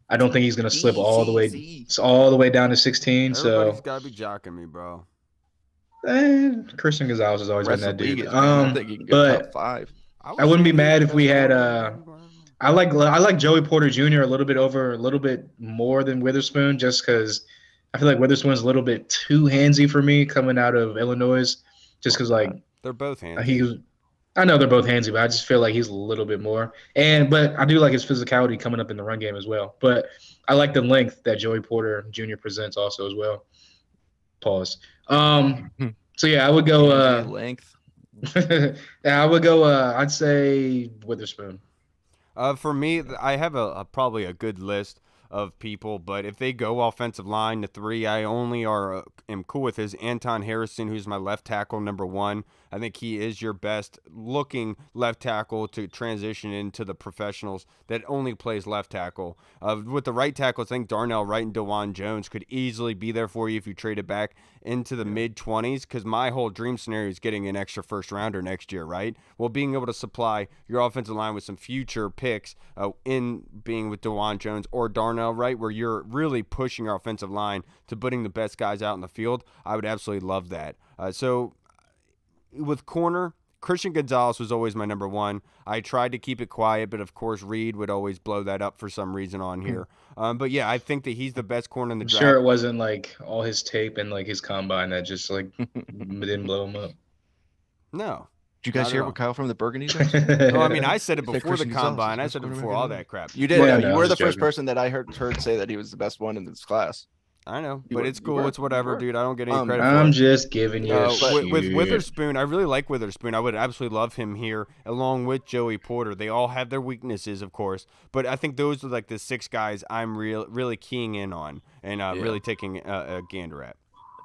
I don't think he's going to slip all the way down to 16. Everybody's got to be jocking me, bro. Christian Gonzalez has always been that dude. I think he can go top 5. I wouldn't be mad if we had I like Joey Porter Jr. a little bit more than Witherspoon, just because I feel like Witherspoon's a little bit too handsy for me coming out of Illinois, just because like they're both handsy. I know they're both handsy, but I just feel like he's a little bit more. But I do like his physicality coming up in the run game as well. But I like the length that Joey Porter Jr. presents also as well. Pause. So yeah, I would go length. Yeah, I would go I'd say Witherspoon. For me, I have probably a good list of people, but if they go offensive line, the 3 I only am cool with is Anton Harrison, who's my left tackle, number 1. I think he is your best looking left tackle to transition into the professionals that only plays left tackle. With the right tackle, I think Darnell Wright and DeJuan Jones could easily be there for you if you trade it back into the mid-20s, because my whole dream scenario is getting an extra first-rounder next year, right? Well, being able to supply your offensive line with some future picks in being with DeJuan Jones or Darnell Wright, where you're really pushing our offensive line to putting the best guys out in the field, I would absolutely love that. So with corner, Christian Gonzalez was always my number 1. I tried to keep it quiet, but of course Reed would always blow that up for some reason on here. But yeah, I think that he's the best corner in the draft. Sure, it wasn't like all his tape and like his combine that just like didn't blow him up. No. Did you guys hear what Kyle from the Burgundy said? No, I mean, I said it before the combine. I said it before all that crap. You did. You were the first person that I heard say that he was the best one in this class. I know, but it's cool. It's whatever, dude. I don't get any credit for it. I'm just giving you with Witherspoon, I really like Witherspoon. I would absolutely love him here, along with Joey Porter. They all have their weaknesses, of course, but I think those are like the 6 guys I'm really keying in on and really taking a gander at.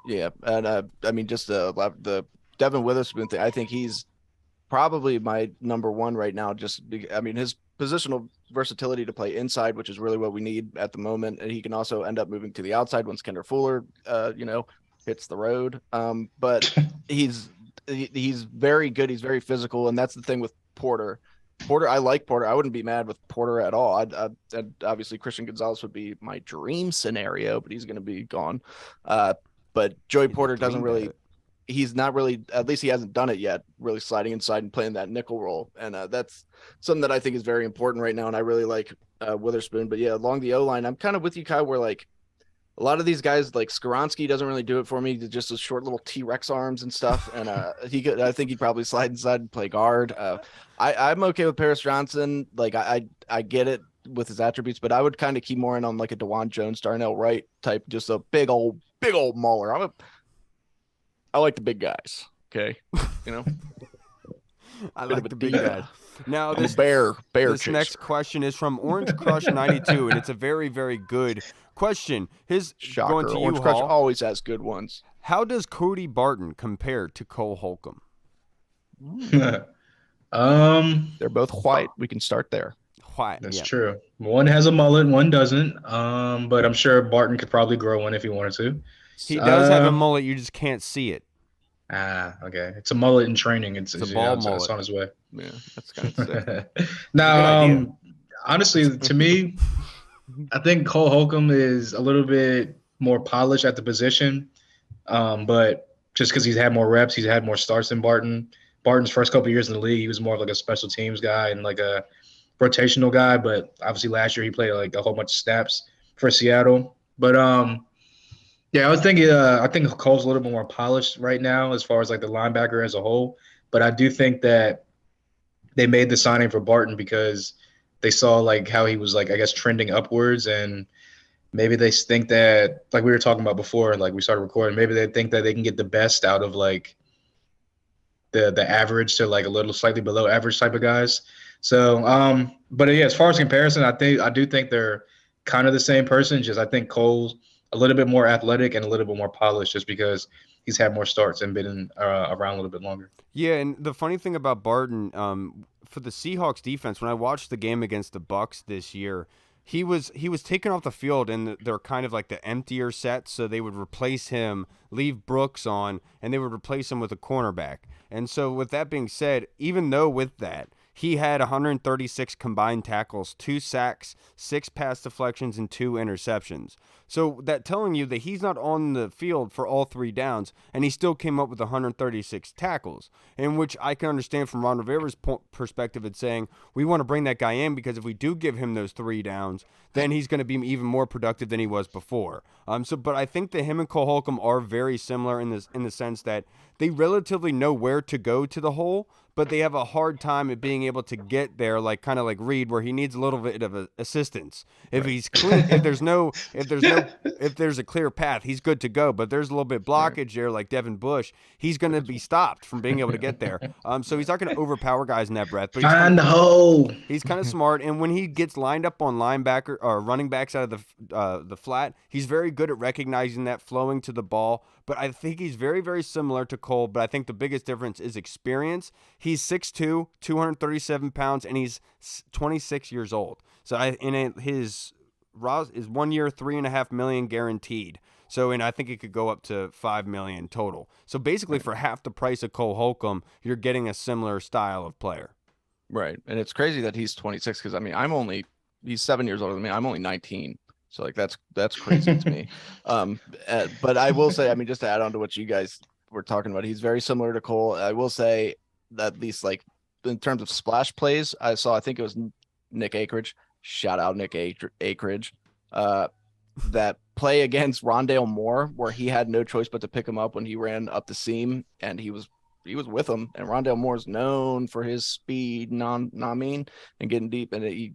Yeah, and I mean, just the Devin Witherspoon thing, I think he's probably my number 1 right now. I mean, his positional versatility to play inside, which is really what we need at the moment, and he can also end up moving to the outside once Kendra Fuller, hits the road. But he's very good. He's very physical, and that's the thing with Porter. I like Porter. I wouldn't be mad with Porter at all. I'd obviously Christian Gonzalez would be my dream scenario, but he's going to be gone. But Joey Porter doesn't really. He's not really, at least he hasn't done it yet, really sliding inside and playing that nickel role. And that's something that I think is very important right now. And I really like Witherspoon. But yeah, along the O-line, I'm kind of with you, Kyle, where like a lot of these guys, like Skoronski doesn't really do it for me. Just his short little T-Rex arms and stuff. And I think he'd probably slide inside and play guard. I'm okay with Paris Johnson. Like I get it with his attributes, but I would kind of key more in on like a DeJuan Jones, Darnell Wright type, just a big old mauler. I like the big guys. Okay, I like the big guys. Now this bear. This next question is from Orange Crush 92, and it's a very, very good question. Shocker. Going to you, Orange Crush always has good ones. How does Cody Barton compare to Cole Holcomb? They're both white. We can start there. White. That's true. One has a mullet, one doesn't. But I'm sure Barton could probably grow one if he wanted to. He does have a mullet, you just can't see it. Okay. It's a mullet in training. It's a ball mullet. It's on his way. Yeah, that's kind of sick. Now, honestly, to me, I think Cole Holcomb is a little bit more polished at the position, but just because he's had more reps, he's had more starts than Barton. Barton's first couple of years in the league, he was more of like a special teams guy and like a rotational guy, but obviously last year he played like a whole bunch of snaps for Seattle. But yeah, I was thinking. I think Cole's a little bit more polished right now as far as like the linebacker as a whole. But I do think that they made the signing for Barton because they saw like how he was like I guess trending upwards, and maybe they think that like we were talking about before, like we started recording. Maybe they think that they can get the best out of like the average to like a little slightly below average type of guys. So, but yeah, as far as comparison, I do think they're kind of the same person. Just I think Cole's a little bit more athletic and a little bit more polished, just because he's had more starts and been around a little bit longer. Yeah, and the funny thing about Barton, for the Seahawks defense, when I watched the game against the Bucs this year, he was taken off the field, and they're kind of like the emptier sets, so they would replace him, leave Brooks on, and they would replace him with a cornerback. And so with that being said, even though with that, he had 136 combined tackles, 2 sacks, 6 pass deflections, and 2 interceptions. So that telling you that he's not on the field for all 3 downs, and he still came up with 136 tackles, in which I can understand from Ron Rivera's perspective at saying, we want to bring that guy in because if we do give him those 3 downs, then he's going to be even more productive than he was before. But I think that him and Cole Holcomb are very similar in the sense that they relatively know where to go to the hole, but they have a hard time at being able to get there, like kind of like Reed, where he needs a little bit of assistance. If he's clean, if there's a clear path, he's good to go. But there's a little bit blockage there, like Devin Bush, he's going to be stopped from being able to get there. So he's not going to overpower guys in that breath. But he's kind of smart, and when he gets lined up on linebacker or running backs out of the flat, he's very good at recognizing that, flowing to the ball. But I think he's very, very similar to Cole, but I think the biggest difference is experience. He's 6'2", 237 pounds, and he's 26 years old. So his 1 year, $3.5 million guaranteed. So, and I think it could go up to $5 million total. So basically, for half the price of Cole Holcomb, you're getting a similar style of player. Right, and it's crazy that he's 26 because I mean he's 7 years older than me. I'm only 19. So like that's crazy to me. But I will say, I mean, just to add on to what you guys were talking about, he's very similar to Cole. I will say that at least like in terms of splash plays, I think it was Nick Akridge. Shout out Nick Akridge. That play against Rondale Moore where he had no choice but to pick him up when he ran up the seam, and he was with him. And Rondale Moore's known for his speed, and getting deep, and he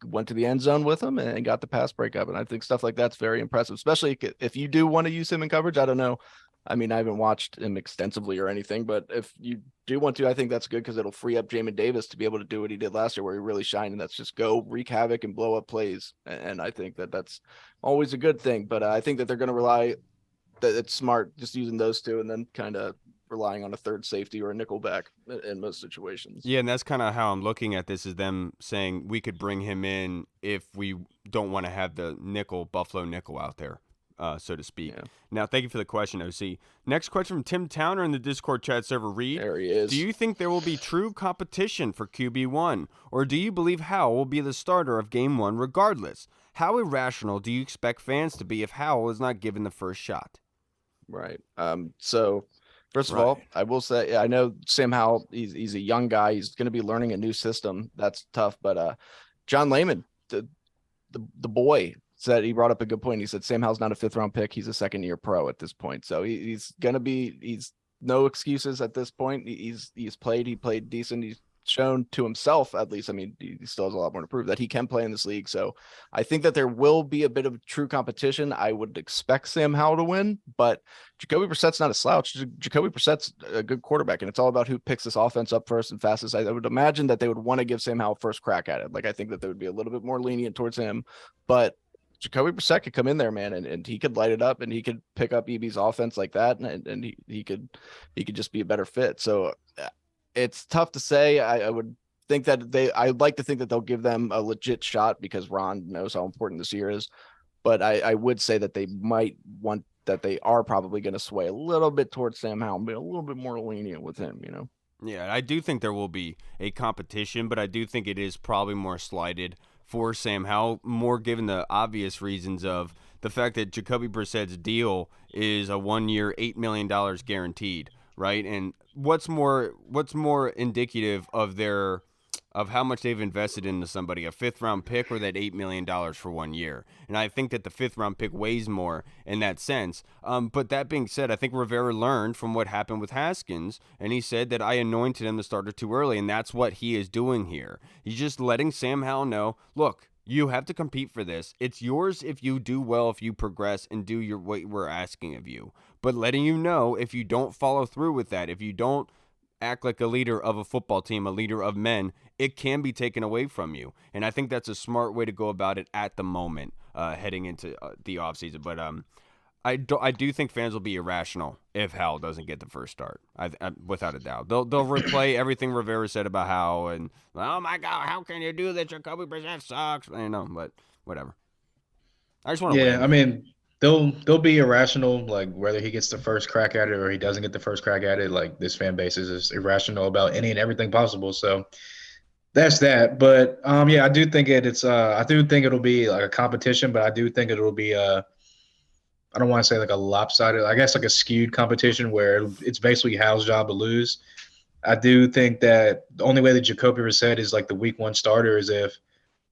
went to the end zone with him and got the pass breakup. And I think stuff like that's very impressive, especially if you do want to use him in coverage. I don't know. I mean, I haven't watched him extensively or anything, but if you do want to, I think that's good because it'll free up Jamin Davis to be able to do what he did last year where he really shined, and that's just go wreak havoc and blow up plays. And I think that that's always a good thing. But I think that they're going to rely that it's smart just using those two and then kind of relying on a third safety or a nickel back in most situations. Yeah, and that's kind of how I'm looking at this, is them saying we could bring him in if we don't want to have the Buffalo nickel out there, so to speak. Yeah. Now, thank you for the question, OC. Next question from Tim Towner in the Discord chat server. Reed, there he is. Do you think there will be true competition for QB1, or do you believe Howell will be the starter of Game 1 regardless? How irrational do you expect fans to be if Howell is not given the first shot? Right. So first of all, I will say, I know Sam Howell, he's a young guy. He's going to be learning a new system. That's tough. But John Lehman, the boy, said, he brought up a good point. He said Sam Howell's not a 5th-round pick. He's a second-year pro at this point. So he's no excuses at this point. He played decent. He's shown to himself, at least, I mean, he still has a lot more to prove, that he can play in this league. So I think that there will be a bit of true competition. I would expect Sam Howell to win, but Jacoby Brissett's not a slouch. Jacoby Brissett's a good quarterback, and it's all about who picks this offense up first and fastest. I would imagine that they would want to give Sam Howell first crack at it. Like, I think that they would be a little bit more lenient towards him, but Jacoby Brissett could come in there, man, and he could light it up, and he could pick up EB's offense like that, and he could just be a better fit. So it's tough to say. I would think that I'd like to think that they'll give them a legit shot because Ron knows how important this year is. But I would say that they might want that they are probably going to sway a little bit towards Sam Howell and be a little bit more lenient with him, you know? Yeah, I do think there will be a competition, but I do think it is probably more slighted for Sam Howell, more given the obvious reasons of the fact that Jacoby Brissett's deal is a 1 year, $8 million guaranteed. Right, and what's more indicative of how much they've invested into somebody, a 5th-round pick or that $8 million for 1 year? And I think that the 5th-round pick weighs more in that sense. But that being said, I think Rivera learned from what happened with Haskins, and he said that I anointed him the starter too early, and that's what he is doing here. He's just letting Sam Howell know, look, you have to compete for this. It's yours if you do well, if you progress and do what we're asking of you. But letting you know, if you don't follow through with that, if you don't act like a leader of a football team, a leader of men, it can be taken away from you. And I think that's a smart way to go about it at the moment, heading into the offseason. But I do think fans will be irrational if Hal doesn't get the first start. Without a doubt, they'll replay everything Rivera said about Hal and, oh my God, how can you do this? Jacoby Brissett sucks. I know, but whatever. I just want to win. Yeah, I mean, they'll be irrational, like whether he gets the first crack at it or he doesn't get the first crack at it. Like this fan base is irrational about any and everything possible. So that's that. But yeah, I do think I do think it'll be like a competition, but I do think it'll be I don't want to say like a lopsided, I guess like a skewed competition where it's basically Hal's job to lose. I do think that the only way that Jacoby Brissett is like the week 1 starter is if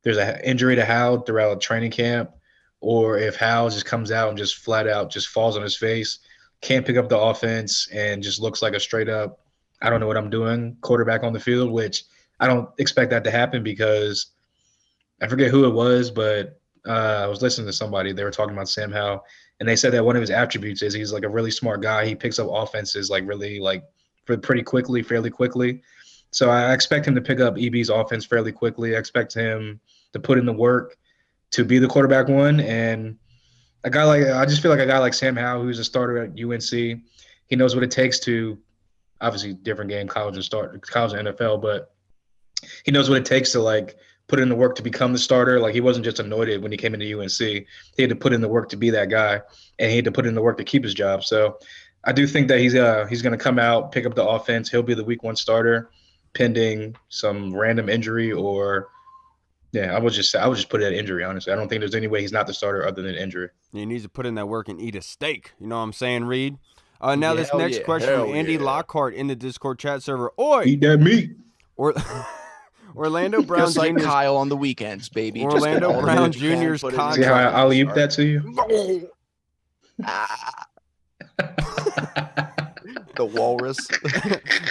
there's an injury to Hal throughout training camp, or if Hal just comes out and just flat out just falls on his face, can't pick up the offense, and just looks like a straight up, I don't know what I'm doing quarterback on the field, which I don't expect that to happen because I forget who it was, but I was listening to somebody. They were talking about Sam Howell, and they said that one of his attributes is he's like a really smart guy. He picks up offenses like really like pretty quickly, fairly quickly. So I expect him to pick up EB's offense fairly quickly. I expect him to put in the work to be the quarterback 1. And I just feel like a guy like Sam Howell, who's a starter at UNC, he knows what it takes to, obviously different game, college and NFL, but he knows what it takes to like put in the work to become the starter. Like he wasn't just anointed when he came into UNC. He had to put in the work to be that guy, and he had to put in the work to keep his job. So I do think that he's going to come out, pick up the offense. He'll be the week 1 starter, pending some random injury or. Yeah, I would just put it at injury, honestly. I don't think there's any way he's not the starter other than injury. He needs to put in that work and eat a steak. You know what I'm saying, Reed? Now this next question from Andy Lockhart in the Discord chat server. Oi! Eat that meat. Orlando Brown Just like Kyle on the weekends, baby. Orlando Brown Jr.'s contract. See how I alley-oop that to you? The walrus.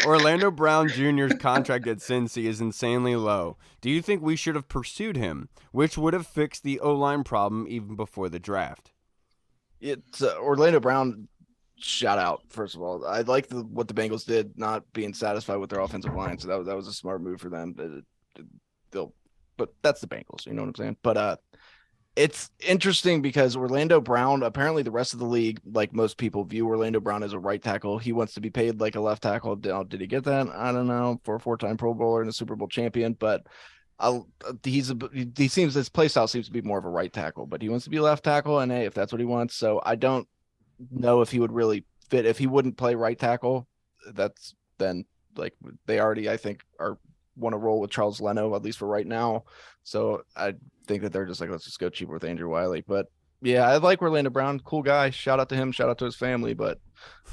Orlando Brown Jr.'s contract at Cincy is insanely low. Do you think we should have pursued him, which would have fixed the O-line problem even before the draft? It's Orlando Brown. Shout out, first of all. I like what the Bengals did, not being satisfied with their offensive line. So that was a smart move for them. But that's the Bengals. You know what I'm saying? But it's interesting because Orlando Brown, apparently the rest of the league, like most people, view Orlando Brown as a right tackle. He wants to be paid like a left tackle. Did he get that? I don't know. For a 4-time Pro Bowler and a Super Bowl champion, but his play style seems to be more of a right tackle, but he wants to be a left tackle, and hey, if that's what he wants. So I don't know if he would really fit. If he wouldn't play right tackle, that's then like they already, I think, want to roll with Charles Leno, at least for right now. So I think that they're just like, let's just go cheaper with Andrew Wiley. But yeah, I like Orlando Brown. Cool guy. Shout out to him. Shout out to his family. But,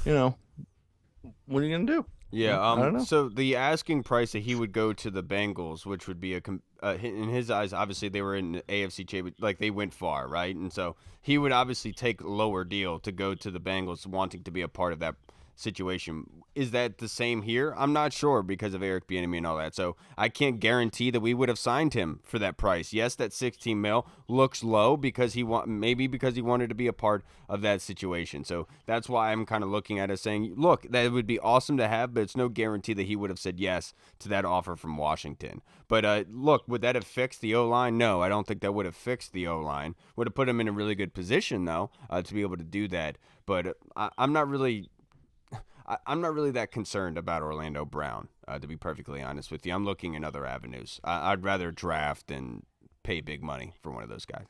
what are you going to do? Yeah. I don't know. So the asking price that he would go to the Bengals, which would be in his eyes, obviously they were in the AFC championship, like they went far, right? And so he would obviously take a lower deal to go to the Bengals, wanting to be a part of that situation. Is that the same here? I'm not sure because of Eric Bieniemy and all that. So I can't guarantee that we would have signed him for that price. Yes, that 16 mil looks low because maybe because he wanted to be a part of that situation. So that's why I'm kind of looking at it saying, look, that would be awesome to have, but it's no guarantee that he would have said yes to that offer from Washington. But look, would that have fixed the O-line? No, I don't think that would have fixed the O-line. Would have put him in a really good position though, to be able to do that. But I'm not really that concerned about Orlando Brown, to be perfectly honest with you. I'm looking in other avenues. I'd rather draft and pay big money for one of those guys.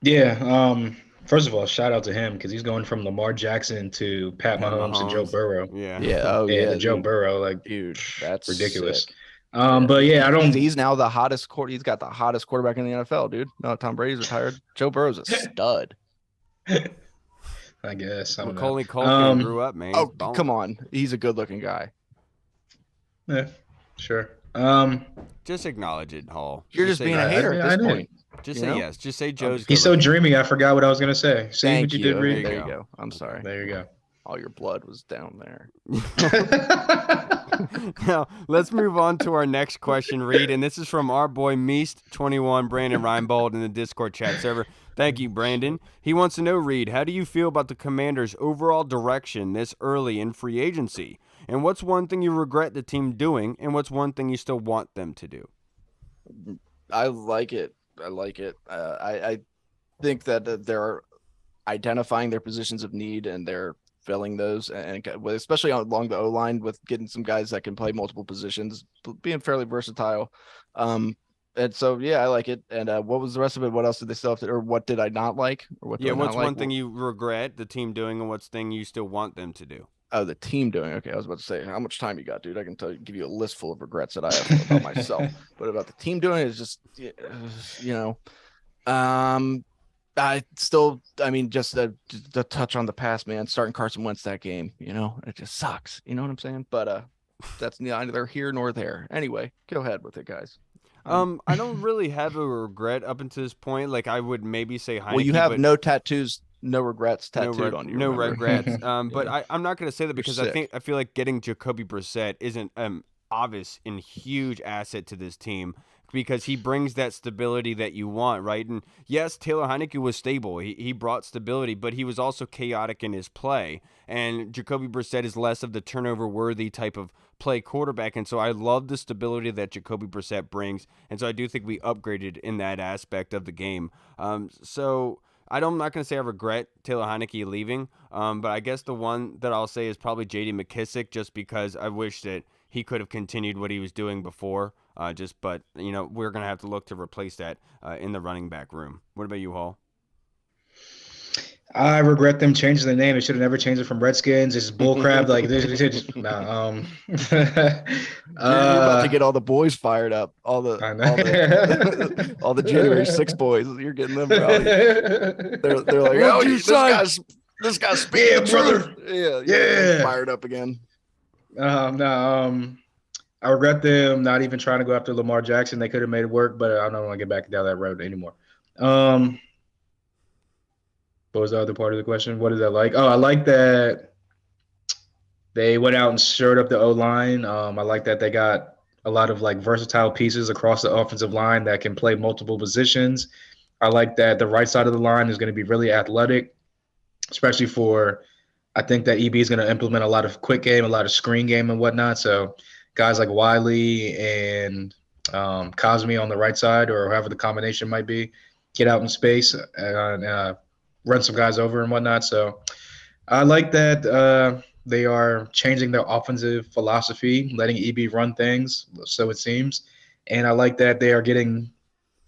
Yeah. First of all, shout out to him because he's going from Lamar Jackson to Pat Mahomes and Joe Burrow. Yeah. Yeah. Oh, yeah. Joe Burrow, like, dude, that's ridiculous. Sick. But yeah, He's now the hottest He's got the hottest quarterback in the NFL, dude. No, Tom Brady's retired. Joe Burrow's a stud. I guess. I don't Macaulay know. Culkin grew up, man. Oh, come on. He's a good-looking guy. Yeah, sure. Just acknowledge it, Hall. You're just being a hater at this point. Just say yes. Just say Joe's He's so dreamy, I forgot what I was going to say. See Thank what you did, Reed? There you go. I'm sorry. There you go. All your blood was down there. Now, let's move on to our next question, Reed. And this is from our boy Meast21, Brandon Reinbold in the Discord chat server. Thank you, Brandon. He wants to know, Reed, how do you feel about the Commanders' overall direction this early in free agency? And what's one thing you regret the team doing, and what's one thing you still want them to do? I like it. I think that they're identifying their positions of need and they're filling those, and especially along the O-line with getting some guys that can play multiple positions, being fairly versatile. And so, yeah, I like it. And what was the rest of it? What else did they still have to, or what did I not like? Or what? What's one thing you regret the team doing, and what's thing you still want them to do? Oh, the team doing. Okay, I was about to say, how much time you got, dude? I can give you a list full of regrets that I have about myself. But about the team doing is just, just to touch on the past, man. Starting Carson Wentz that game, it just sucks. You know what I'm saying? But that's neither here nor there. Anyway, go ahead with it, guys. I don't really have a regret up until this point. Like, I would maybe say Heineke. Well, you have no tattoos, no regrets tattooed on you. No remember? regrets. But I'm not going to say that because I feel like getting Jacoby Brissett isn't obvious and huge asset to this team, because he brings that stability that you want, right? And yes, Taylor Heineke was stable. He brought stability, but he was also chaotic in his play. And Jacoby Brissett is less of the turnover-worthy type of play quarterback. And so I love the stability that Jacoby Brissett brings. And so I do think we upgraded in that aspect of the game. So I'm not going to say I regret Taylor Heineke leaving, but I guess the one that I'll say is probably J.D. McKissic, just because I wish that he could have continued what he was doing before. But we're going to have to look to replace that in the running back room. What about you, Hall? I regret them changing the name. They should have never changed it from Redskins. It's bullcrap. Like this. You're about to get all the boys fired up. All the January 6 boys. You're getting them. Probably. They're like, oh, this guy's speaking brother. Yeah. Fired up again. I regret them not even trying to go after Lamar Jackson. They could have made it work, but I don't want to get back down that road anymore. What was the other part of the question? What is that like? Oh, I like that they went out and shored up the O-line. I like that they got a lot of versatile pieces across the offensive line that can play multiple positions. I like that the right side of the line is going to be really athletic, especially I think that EB is going to implement a lot of quick game, a lot of screen game and whatnot. So guys like Wiley and Cosme on the right side, or however the combination might be, get out in space and run some guys over and whatnot. So I like that they are changing their offensive philosophy, letting EB run things, so it seems. And I like that they are getting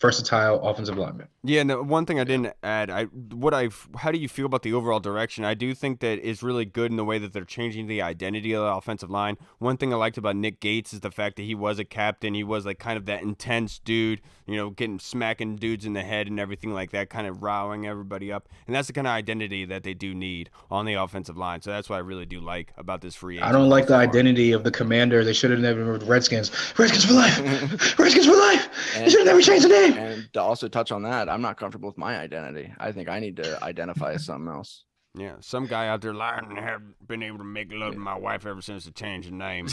versatile offensive linemen. Yeah, no, one thing I didn't add, how do you feel about the overall direction? I do think that it's really good in the way that they're changing the identity of the offensive line. One thing I liked about Nick Gates is the fact that he was a captain. He was kind of that intense dude, smacking dudes in the head and everything like that, kind of riling everybody up. And that's the kind of identity that they do need on the offensive line. So that's what I really do like about this free agent. I don't like the identity of the Commander. They should have never moved Redskins. Redskins for life. Redskins for life. They should have never changed the name. And to also touch on that, I'm not comfortable with my identity. I think I need to identify as something else. Yeah, some guy out there lying and have been able to make love to my wife ever since the change of name.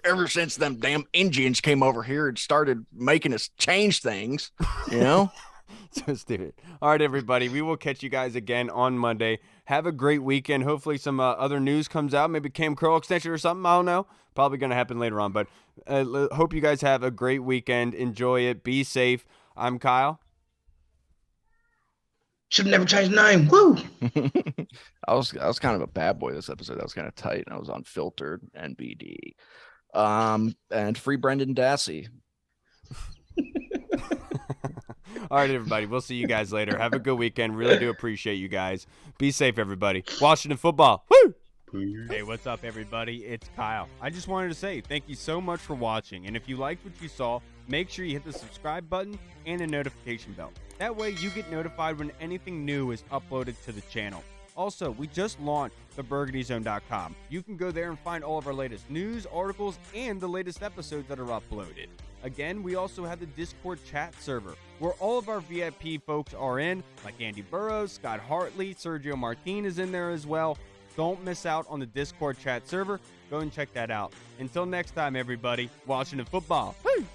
ever since them damn Indians came over here and started making us change things, So stupid. All right, everybody. We will catch you guys again on Monday. Have a great weekend. Hopefully some other news comes out. Maybe Cam Curl extension or something. I don't know. Probably going to happen later on. But hope you guys have a great weekend. Enjoy it. Be safe. I'm Kyle. Should have never changed the name. Woo! I was kind of a bad boy this episode. I was kind of tight. I was unfiltered and BD. And free Brendan Dassey. All right, everybody. We'll see you guys later. Have a good weekend. Really do appreciate you guys. Be safe, everybody. Washington football. Woo! Hey, what's up, everybody? It's Kyle. I just wanted to say thank you so much for watching. And if you liked what you saw, make sure you hit the subscribe button and the notification bell. That way you get notified when anything new is uploaded to the channel. Also, we just launched theburgundyzone.com. You can go there and find all of our latest news, articles, and the latest episodes that are uploaded. Again, we also have the Discord chat server, where all of our VIP folks are in, like Andy Burrows, Scott Hartley, Sergio Martin is in there as well. Don't miss out on the Discord chat server. Go and check that out. Until next time, everybody, Washington football. Woo!